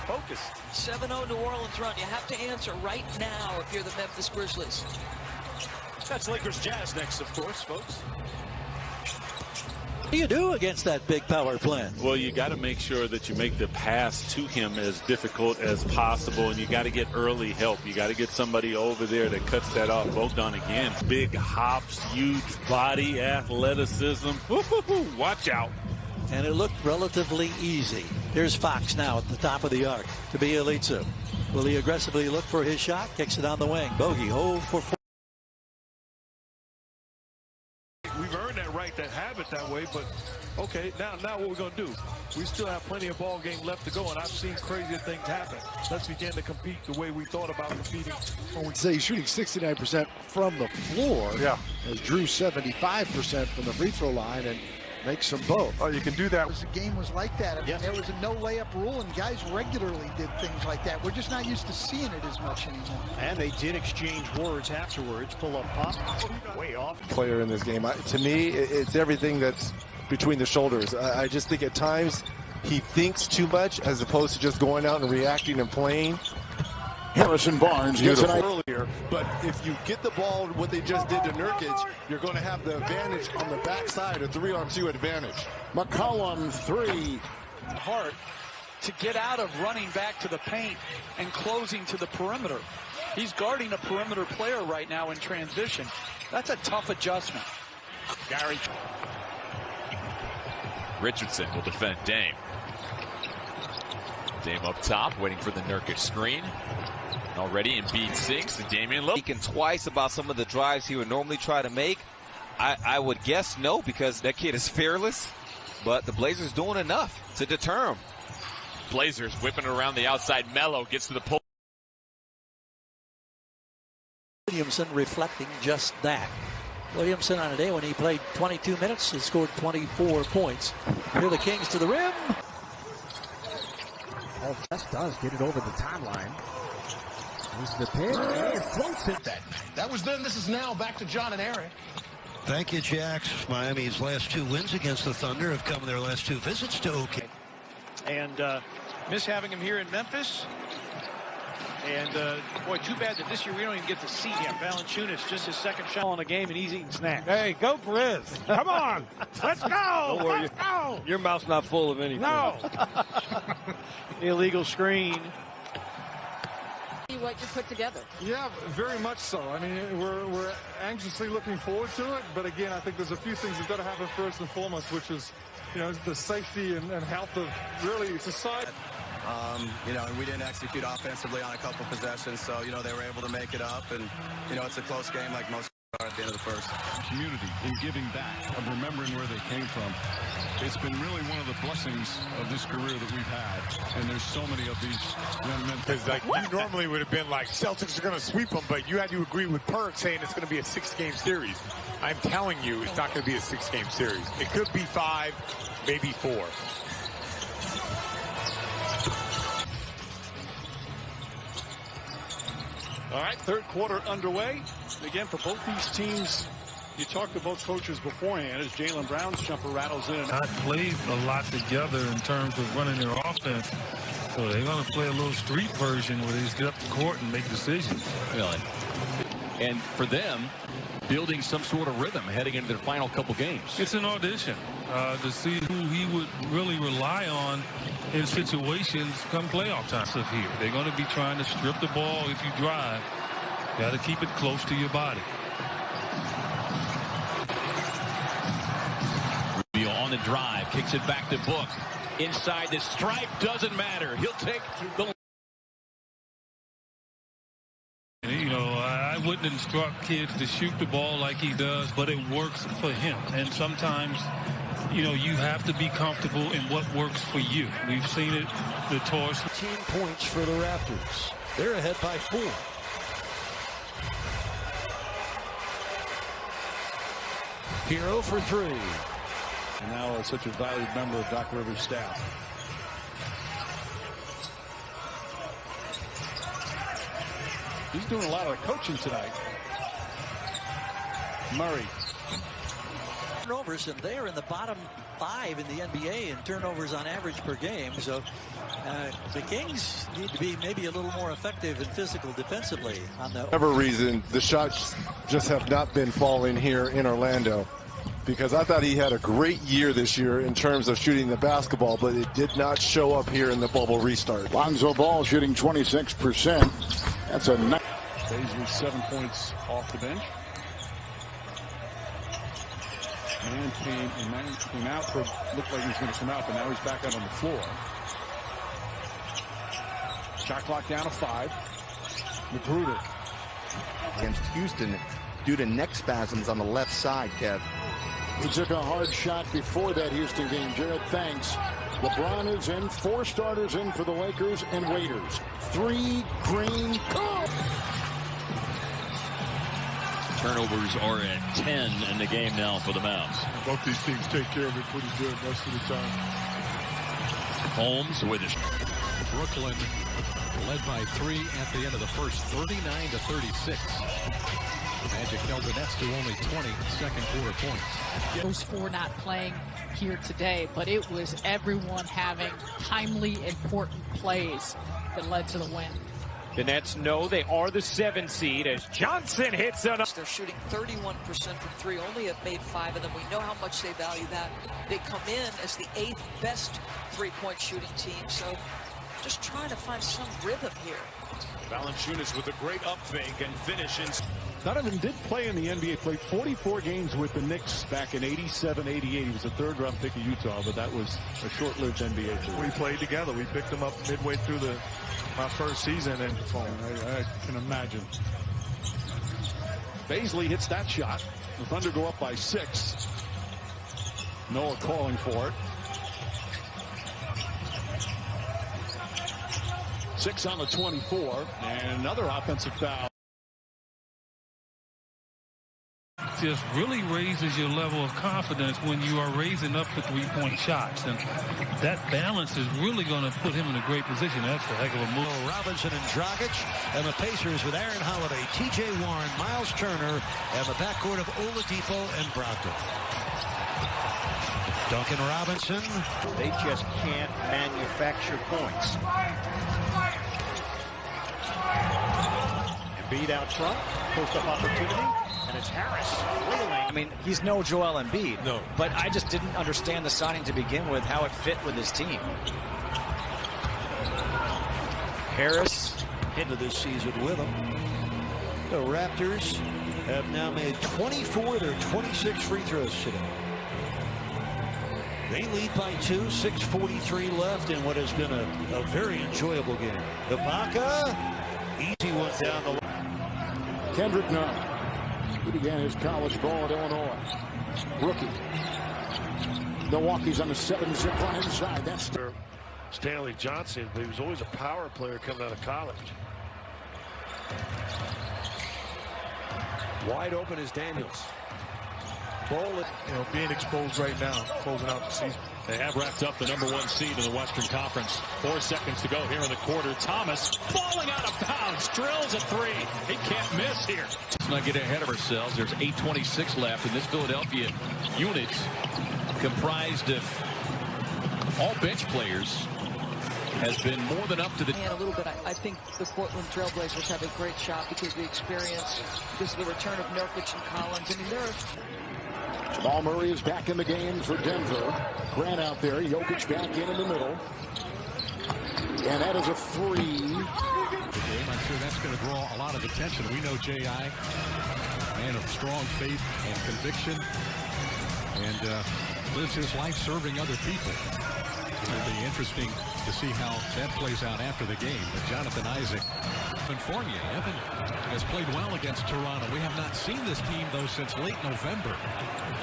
focused. 7-0 New Orleans run. You have to answer right now if you're the Memphis Grizzlies. That's Lakers Jazz next, of course, folks. What do you do against that big power plant? Well, you got to make sure that you make the pass to him as difficult as possible, and you got to get early help. You got to get somebody over there that cuts that off. Bogdan again, big hops, huge body, athleticism. Woo-hoo-hoo. Watch out. And it looked relatively easy. Here's Fox now at the top of the arc to Bielitsa. Will he aggressively look for his shot? Kicks it on the wing. Bogey, 0 for 4. We've earned that right to have it that way, but okay, now what we're going to do? We still have plenty of ball game left to go, and I've seen crazier things happen. Let's begin to compete the way we thought about competing. When we say he's shooting 69% from the floor, yeah, as Drew 75% from the free throw line, and makes them both. Oh, you can do that. The game was like that. I mean, there was a no layup rule, and guys regularly did things like that. We're just not used to seeing it as much anymore. And they did exchange words afterwards. Pull up pop, way off. Player in this game. To me, it's everything that's between the shoulders. I just think at times he thinks too much as opposed to just going out and reacting and playing. Harrison Barnes gets it earlier, but if you get the ball, what they just did to Nurkic, you're going to have the advantage on the backside, a 3-on-2 advantage. McCollum 3. Hard to get out of running back to the paint and closing to the perimeter. He's guarding a perimeter player right now in transition. That's a tough adjustment. Gary Richardson will defend Dame. Dame up top, waiting for the Nurkic screen. Already Embiid sinks, and Damian Lillard. Thinking twice about some of the drives he would normally try to make. I would guess no, because that kid is fearless. But the Blazers doing enough to deter him. Blazers whipping it around the outside. Melo gets to the pull. Williamson reflecting just that. Williamson on a day when he played 22 minutes, he scored 24 points. Here the Kings to the rim. All Jess does get it over the timeline. Here's the pin and floats it. That was then. This is now. Back to John and Eric. Thank you, Jax. Miami's last 2 wins against the Thunder have come their last 2 visits to OK. And miss having him here in Memphis. And boy, too bad that this year we don't even get to see him. Valanciunas, just his second shot on a game, and he's eating snacks. Hey, go Grizz. Come on. Let's go. Don't worry. Let's go. Your mouth's not full of anything. No. Illegal screen. What you put together. Yeah, very much so. I mean, we're anxiously looking forward to it, but again, I think there's a few things that got to happen first and foremost, which is, the safety and health of really society. And we didn't execute offensively on a couple possessions, so they were able to make it up, and it's a close game like most are at the end of the first. Community in giving back, of remembering where they came from. It's been really one of the blessings of this career that we've had, and there's so many of these young men. Because you normally would have been like, Celtics are going to sweep them, but you had to agree with Perk saying it's going to be a 6-game series. I'm telling you, it's not going to be a 6-game series. It could be 5, maybe 4. All right, third quarter underway. Again, for both these teams, you talked to both coaches beforehand as Jaylen Brown's jumper rattles in. Not played a lot together in terms of running their offense. So they're going to play a little street version where they just get up the court and make decisions. Really. And for them, building some sort of rhythm heading into their final couple games. It's an audition to see who he would really rely on in situations come playoff time. Here, they're going to be trying to strip the ball if you drive Got to keep it close to your body. Rubio on the drive, kicks it back to Book. Inside the stripe, doesn't matter. He'll take the... You know, I wouldn't instruct kids to shoot the ball like he does, but it works for him. And sometimes, you know, you have to be comfortable in what works for you. We've seen it, the Tours. 10 points for the Raptors. They're ahead by 4. Hero for 3. And now such a valued member of Doc Rivers' staff. He's doing a lot of coaching tonight. Murray. Turnovers, and they are in the bottom 5 in the NBA in turnovers on average per game. So the Kings need to be maybe a little more effective and physical defensively. On the whatever reason, the shots just have not been falling here in Orlando. Because I thought he had a great year this year in terms of shooting the basketball, but it did not show up here in the bubble restart. Lonzo Ball shooting 26%. That's a nice. Paisley 7 points off the bench. And came out for, looked like he was going to come out, but now he's back out on the floor. Shot clock down to 5. Magruder. Against Houston due to neck spasms on the left side, Kev. He took a hard shot before that Houston game. Jared, thanks. LeBron is in. 4 starters in for the Lakers and Waiters. 3 Green. Turnovers are at 10 in the game now for the Mavs. Both these teams take care of it pretty good most of the time. Holmes with it. Brooklyn led by 3 at the end of the first, 39-36. Magic held the Nets to only 20 second quarter points. Those 4 not playing here today, but it was everyone having timely, important plays that led to the win. The Nets know they are the 7 seed as Johnson hits on. They're shooting 31% from 3, only have made 5 of them. We know how much they value that. They come in as the 8th best 3-point shooting team, so just trying to find some rhythm here. Valanciunas with a great up fake and finishes. Donovan did play in the NBA, played 44 games with the Knicks back in 87-88. He was a 3rd-round pick of Utah, but that was a short-lived NBA career. We played together. We picked him up midway through my first season. And I can imagine. Paisley hits that shot. The Thunder go up by 6. Noah calling for it. 6 on the 24, and another offensive foul. Just really raises your level of confidence when you are raising up for 3-point shots, and that balance is really going to put him in a great position. That's a heck of a move. Robinson and Dragic, and the Pacers with Aaron Holiday, T.J. Warren, Miles Turner, and the backcourt of Oladipo and Brogdon. Duncan Robinson. They just can't manufacture points. Embiid out front, post-up opportunity. And it's Harris flailing. I mean, he's no Joel Embiid. No. But I just didn't understand the signing to begin with, how it fit with his team. Harris into this season with them. The Raptors have now made 24 of their 26 free throws today. They lead by 2, 6:43 left in what has been a very enjoyable game. Ibaka, easy one down the line. Kendrick Nunn. He began his college ball at Illinois. Rookie. Milwaukee's on the 7-zip run inside. That's Stanley Johnson, but he was always a power player coming out of college. Wide open is Daniels. Ball, being exposed right now, closing out the season. They have wrapped up the #1 seed in the Western Conference. 4 seconds to go here in the quarter. Thomas falling out of bounds, drills a 3. He can't miss here. Let's not get ahead of ourselves. There's 8:26 left in this Philadelphia unit comprised of all bench players. Has been more than up to the... And a little bit, I think the Portland Trailblazers have a great shot because of the experience, because of the return of Nurkic and Collins. I mean, they're... Jamal Murray is back in the game for Denver. Grant out there. Jokic back in the middle. And that is a 3. The game on sure that's going to draw a lot of attention. We know J.I., man of strong faith and conviction, and lives his life serving other people. It'll be interesting to see how that plays out after the game. But Jonathan Isaac in form yet. Evan has played well against Toronto. We have not seen this team, though, since late November.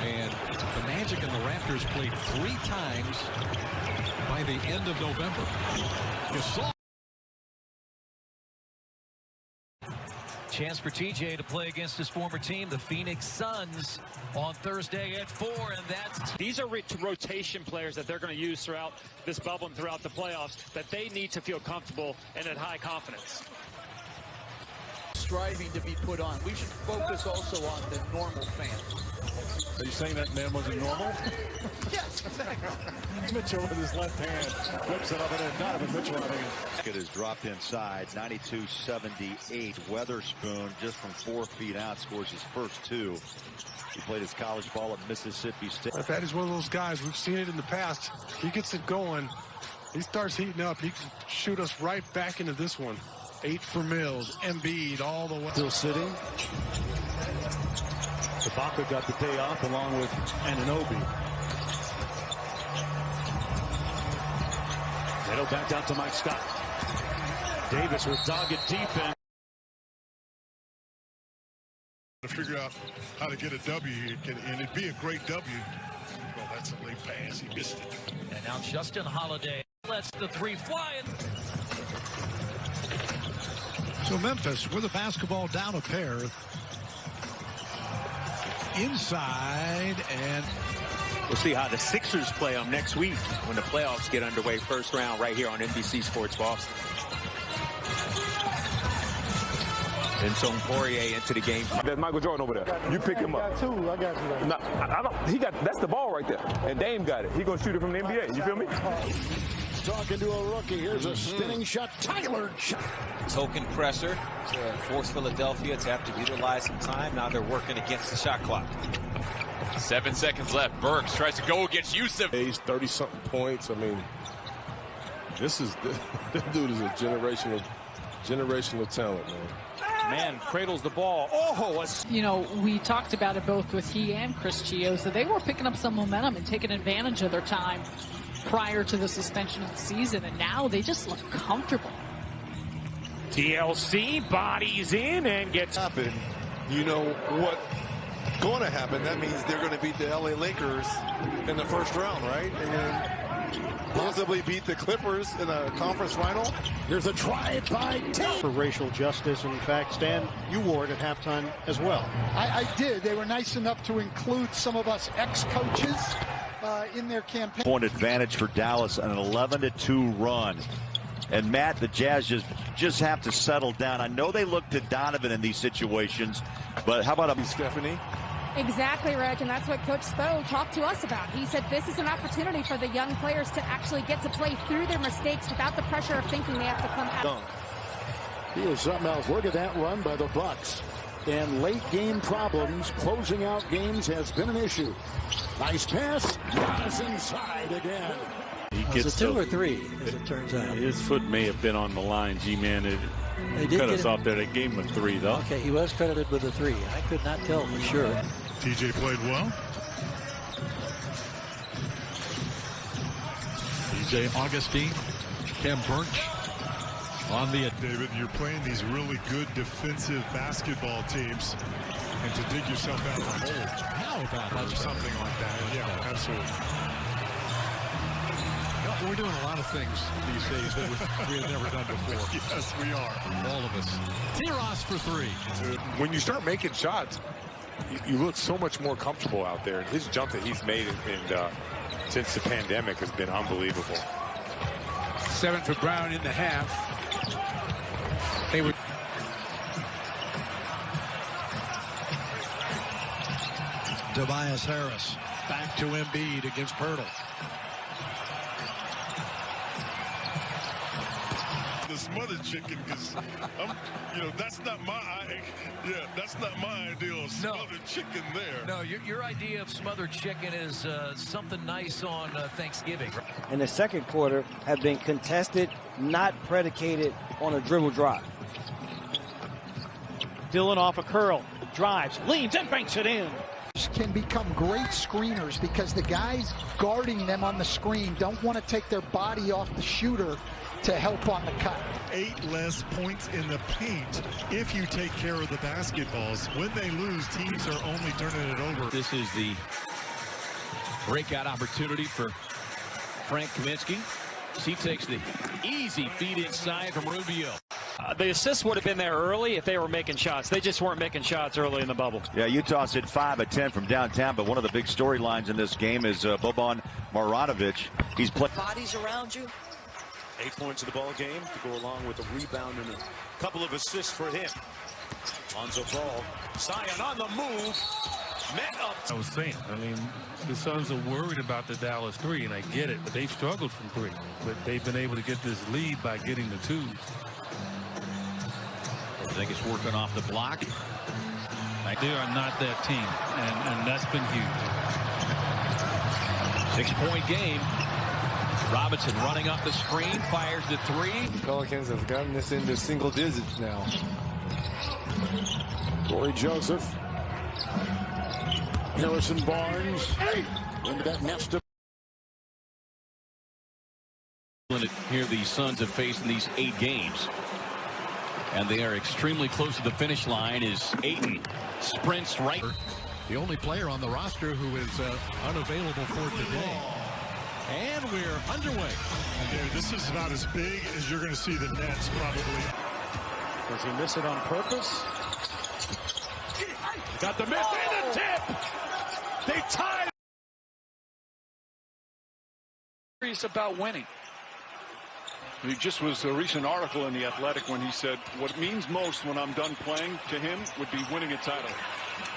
And the Magic and the Raptors played 3 times by the end of November. You saw. Chance for TJ to play against his former team, the Phoenix Suns, on Thursday at 4, and that's... These are rotation players that they're going to use throughout this bubble and throughout the playoffs that they need to feel comfortable and at high confidence. Striving to be put on. We should focus also on the normal fan. Are you saying that man wasn't normal? Yes, exactly. Mitchell with his left hand whips it up, and then Donovan Mitchell having it. It is dropped inside, 92-78. Weatherspoon, just from 4 feet out, scores his first 2. He played his college ball at Mississippi State. That is one of those guys. We've seen it in the past. He gets it going. He starts heating up. He can shoot us right back into this one. 8 for Mills, Embiid, all the way. Still sitting. Ibaka got the day off along with Anunoby. It'll back down to Mike Scott. Davis will dog it deep in. To figure out how to get a W here, and it'd be a great W. Well, that's a late pass. He missed it. And now Justin Holiday lets the 3 fly. So Memphis with a basketball down a pair. Inside, and we'll see how the Sixers play them next week when the playoffs get underway. First round right here on NBC Sports Boston. And so Poirier into the game. There's Michael Jordan over there. You pick him up. I got 2. I got you. No, I don't. He got. That's the ball right there. And Dame got it. He gonna shoot it from the NBA. You feel me? Talking to a rookie. Here's a spinning shot. Tyler. Token pressure to force Philadelphia to have to utilize some time. Now they're working against the shot clock. 7 seconds left. Burks tries to go against Yusuf. He's 30-something points. I mean, this dude is a generational talent, man. Man cradles the ball. Oh, you know, we talked about it both with he and Chris Chioza. They were picking up some momentum and taking advantage of their time prior to the suspension of the season, and now they just look comfortable. TLC bodies in and gets up, and you know what's going to happen. That means they're going to beat the LA Lakers in the first round, right? And possibly beat the Clippers in a conference final. There's a try by Tate. For racial justice. In fact, Stan, you wore it at halftime as well. I did. They were nice enough to include some of us ex-coaches in their campaign. Point advantage for Dallas, an 11-2 run. And Matt, the Jazz just have to settle down. I know they look to Donovan in these situations, but how about Stephanie? Exactly, Reg, and that's what Coach Spo talked to us about. He said this is an opportunity for the young players to actually get to play through their mistakes without the pressure of thinking they have to come out. He is something else. Look at that run by the Bucks. And late game problems, closing out games has been an issue. Nice pass. Giannis inside again. He gets 2 or 3, as it turns out. His foot may have been on the line, G-Man. It cut us off there. They gave him a 3, though. Okay, he was credited with a 3. I could not tell for sure. TJ played well. DJ Augustine, Kem Birch on the... David, you're playing these really good defensive basketball teams, and to dig yourself out of the hole. How about something like that? Yeah, absolutely. We're doing a lot of things these days that we have never done before. Yes, we are. All of us. T-Ross for 3. When you start making shots, you look so much more comfortable out there. And his jump that he's made since the pandemic has been unbelievable. 7 for Brown in the half. They would. Tobias Harris back to Embiid against Pirtle. The smothered chicken, because that's not my ideal of smothered chicken there. No, your idea of smothered chicken is something nice on Thanksgiving. In the second quarter have been contested, not predicated on a dribble drive. Dillon off a curl, drives, leans, and banks it in. Can become great screeners because the guys guarding them on the screen don't want to take their body off the shooter to help on the cut. 8 less points in the paint if you take care of the basketballs. When they lose, teams are only turning it over. This is the breakout opportunity for Frank Kaminsky. He takes the easy feed inside from Rubio. The assist would have been there early if they were making shots. They just weren't making shots early in the bubble. Yeah, Utah's hit 5 of 10 from downtown, but one of the big storylines in this game is Boban Marjanovic. He's played. Bodies around you. 8 points in the ball game to go along with a rebound and a couple of assists for him. Lonzo Ball. Zion on the move. Met up. I was saying, I mean, the Suns are worried about the Dallas 3, and I get it, but they've struggled from 3. But they've been able to get this lead by getting the 2s. I think it's working off the block. They are not that team, and that's been huge. 6-point game. Robinson running up the screen, fires the 3. The Pelicans have gotten this into single digits now. Corey Joseph. Harrison Barnes into that nest of. Here the Suns have faced in these 8 games. And they are extremely close to the finish line as Ayton sprints right. The only player on the roster who is unavailable for today. And we're underway. And this is about as big as you're going to see the Nets probably. Does he miss it on purpose? Got the miss and the tip. They tied. Curious about winning. It just was a recent article in The Athletic when he said, what means most when I'm done playing to him would be winning a title.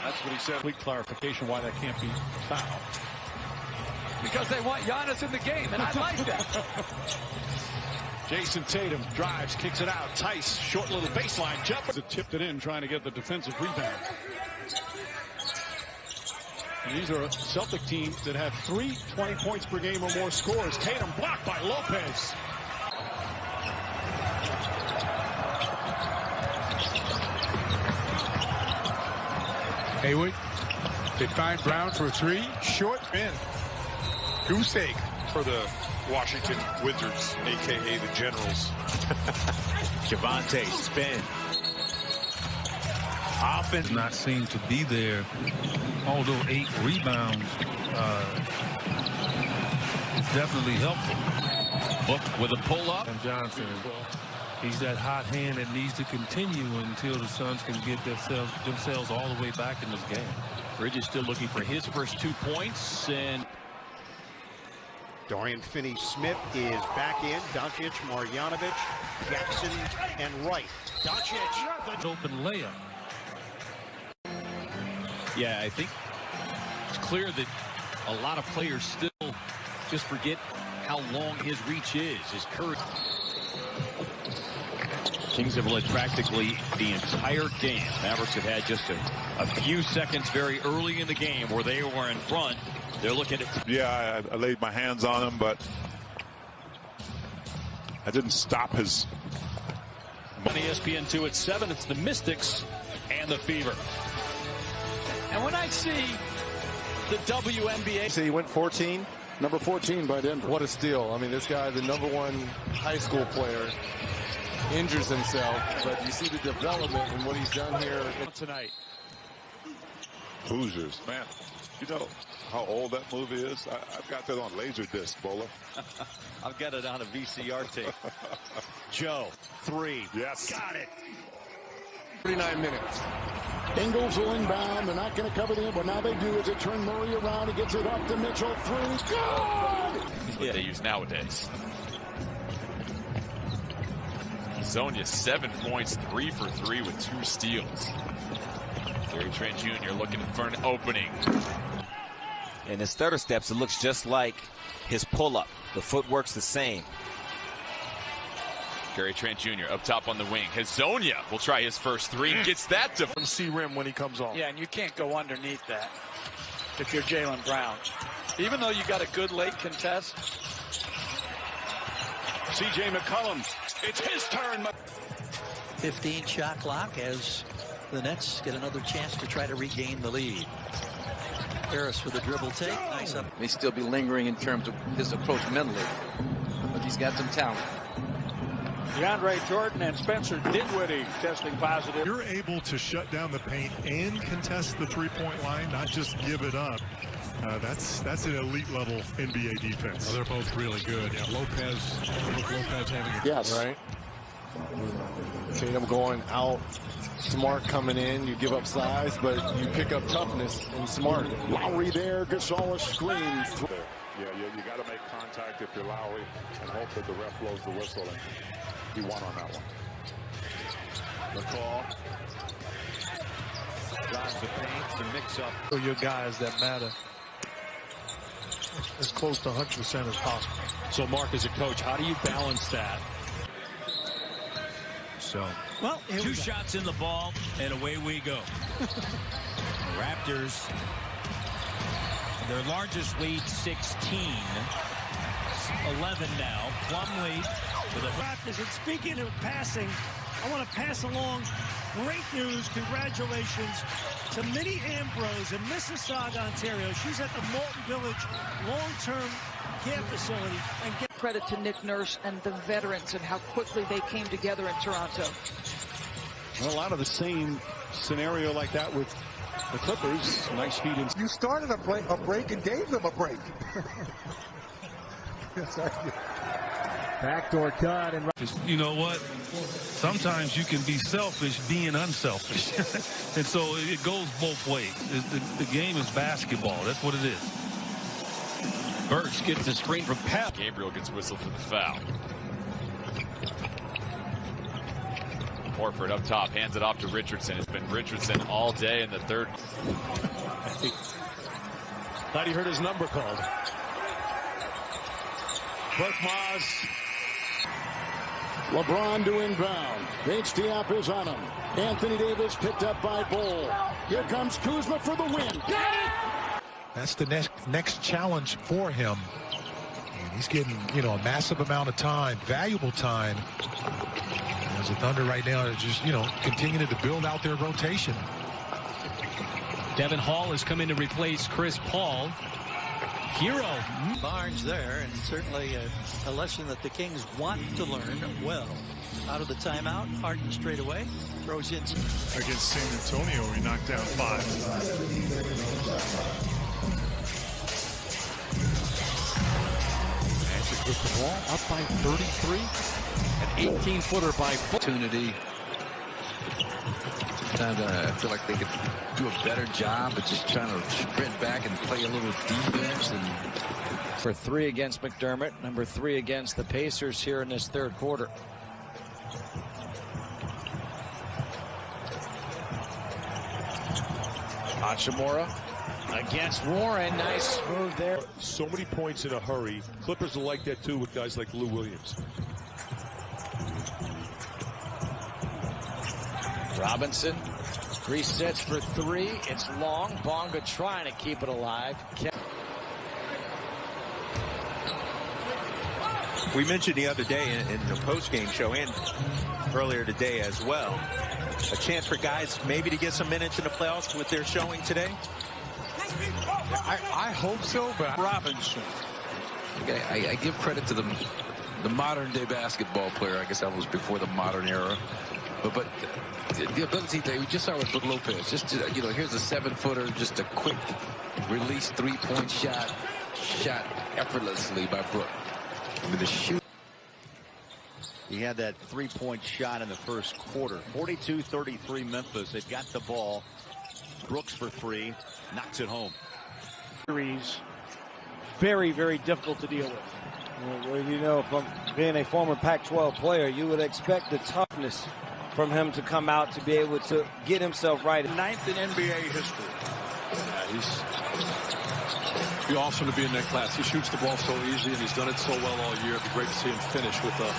That's what he said. Complete clarification why that can't be foul. Because they want Giannis in the game, and I like that. Jason Tatum drives, kicks it out. Tice, short little baseline jump. Tipped it in, trying to get the defensive rebound. And these are Celtic teams that have 3 20 points per game or more scores. Tatum blocked by Lopez. Haywood. They find Brown for a 3. Short. In. Goose egg For the Washington Wizards, a.k.a. the Generals. Javante spin. Offense not seem to be there, although 8 rebounds is definitely helpful. Book with a pull-up. And Johnson, he's that hot hand that needs to continue until the Suns can get themselves all the way back in this game. Bridges still looking for his first 2 points. And Dorian Finney-Smith is back in. Doncic, Marjanovic, Jackson, and Wright. Doncic. Open layup. Yeah, I think it's clear that a lot of players still just forget how long his reach is. His curve. Kings have led practically the entire game. Mavericks have had just a few seconds very early in the game where they were in front. They're looking at. Yeah, I laid my hands on him, but I didn't stop his. On ESPN2 at 7, it's the Mystics and the Fever. And when I see the WNBA. See, he went 14. Number 14 by Denver. What a steal. I mean, this guy, the #1 high school player, injures himself, but you see the development and what he's done here tonight. Hoosiers, man. You know how old that movie is? I've got that on Laserdisc, Bowler. I've got it on a VCR tape. Joe, 3. Yes. Got it. 39 minutes. Ingles will inbound. They're not going to cover them. What now they do is they turn Murray around. He gets it up to Mitchell. 3. Good! That's what they use nowadays. Zonia 7 points, 3 for 3 with 2 steals. Gary Trent Jr. looking for an opening. In his stutter steps, it looks just like his pull-up. The footwork's the same. Gary Trent Jr. up top on the wing. Hazonia will try his first 3. Gets that to C-rim when he comes off. Yeah, and you can't go underneath that if you're Jaylen Brown. Even though you got a good late contest. C.J. McCollum. It's his turn. 15 shot clock as the Nets get another chance to try to regain the lead. Harris with a dribble take. Nice up. May still be lingering in terms of his approach mentally, but he's got some talent. DeAndre Jordan and Spencer Dinwiddie testing positive. You're able to shut down the paint and contest the three-point line, not just give it up. That's an elite level NBA defense. They're both really good. Yeah, Lopez having a yes. Right. Tatum going out, Smart coming in. You give up size, but you pick up toughness and Smart. Lowry there, Gasol screen. Yeah, you got to make contact if you're Lowry and hope that the ref blows the whistle. And he won on that one. The call. Drives the paint to mix up. For your guys that matter. As close to 100% as possible. So, Mark, as a coach, how do you balance that? So, well, two shots in the ball, and away we go. Raptors, their largest lead, 16. 11 now. Plumlee with a Raptors. And speaking of passing, I want to pass along great news. Congratulations to Minnie Ambrose in Mississauga, Ontario. She's at the Moulton Village long-term care facility. And get credit to Nick Nurse and the veterans and how quickly they came together in Toronto. Well, a lot of the same scenario like that with the Clippers. Nice feed in. You started a break and gave them a break. backdoor cut. And you know what? Sometimes you can be selfish being unselfish. And so it goes both ways. The game is basketball. That's what it is. Birch gets the screen from Pell. Gabriel gets whistled for the foul. Horford up top, hands it off to Richardson. It's been Richardson all day in the third. Thought he heard his number called. Korkmaz. LeBron to inbound. HDF is on him. Anthony Davis picked up by Bull. Here comes Kuzma for the win. That's the next challenge for him. And he's getting, a massive amount of time, valuable time. As the Thunder right now are just, continuing to build out their rotation. Devin Hall has come in to replace Chris Paul. Hero. Barnes there, and certainly a lesson that the Kings want to learn well. Out of the timeout, Harden straight away throws in. Against San Antonio, he knocked down 5. Magic with the ball, up by 33. An 18-footer by opportunity. Sometimes I feel like they could do a better job of just trying to sprint back and play a little defense. And for 3 against McDermott, number 3 against the Pacers here in this third quarter. Hachimura against Warren. Nice move there. So many points in a hurry. Clippers will like that too with guys like Lou Williams. Robinson resets for 3. It's long. Bonga trying to keep it alive. We mentioned the other day in the post-game show and earlier today as well, a chance for guys maybe to get some minutes in the playoffs with their showing today. I hope so, but Robinson. I give credit to the modern day basketball player. I guess that was before the modern era. But the ability that we just saw with Brook Lopez, just to, here's a 7-footer, just a quick release 3-point shot effortlessly by Brook. I mean, the shoot. He had that 3-point shot in the first quarter. 42-33 Memphis. They've got the ball. Brooks for 3, knocks it home. Very, very difficult to deal with. Well, from being a former Pac-12 player, you would expect the toughness from him to come out to be able to get himself right. 9th in NBA history. It'd be awesome to be in that class. He shoots the ball so easy, and he's done it so well all year. It'd be great to see him finish with a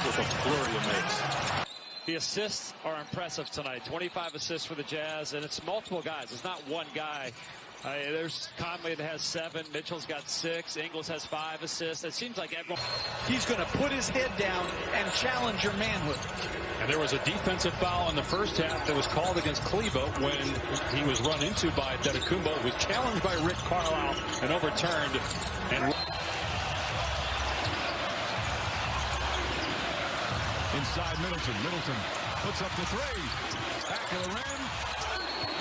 flurry of makes. The assists are impressive tonight. 25 assists for the Jazz, and it's multiple guys. It's not one guy. There's Conley that has 7. Mitchell's got 6. Ingles has 5 assists. It seems like everyone. He's going to put his head down and challenge your manhood. And there was a defensive foul in the first half that was called against Kleba when he was run into by Dedecumbo. Was challenged by Rick Carlisle and overturned. And inside Middleton. Middleton puts up the 3. Back of the rim.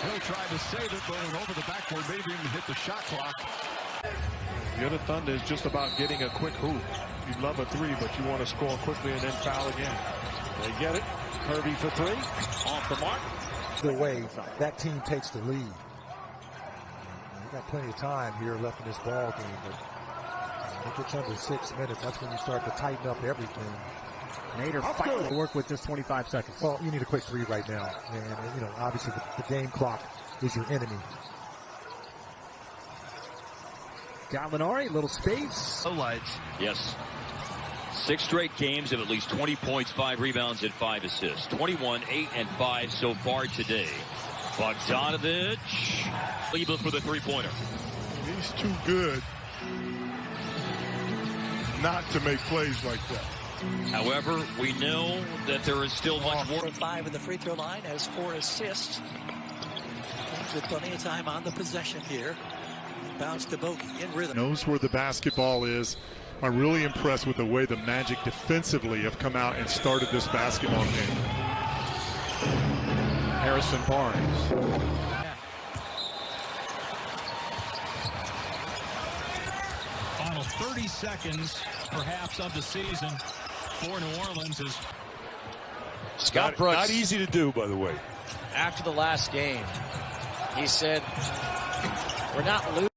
He'll try to save it, but went over the backboard, maybe even hit the shot clock. The other Thunder is just about getting a quick hoop. You'd love a 3, but you want to score quickly and then foul again. They get it. Kirby for 3. Off the mark. The way that team takes the lead. We got plenty of time here left in this ball game, but when it gets under 6 minutes, that's when you start to tighten up everything. Nader fighting to work with just 25 seconds. Well, you need a quick 3 right now. And, you know, obviously the game clock is your enemy. Gallinari, little space. Lights. Yes. 6 straight games of at least 20 points, 5 rebounds, and 5 assists. 21, 8, and 5 so far today. Bogdanovic. Kleba for the 3-pointer. He's too good not to make plays like that. However, we know that there is still much more. 5 at the free throw line, has 4 assists. With plenty of time on the possession here. Bounce to Bogey in rhythm. Knows where the basketball is. I'm really impressed with the way the Magic defensively have come out and started this basketball game. Harrison Barnes. Final 30 seconds, perhaps, of the season for New Orleans is Scott Brooks. Not easy to do, by the way. After the last game, he said, we're not losing.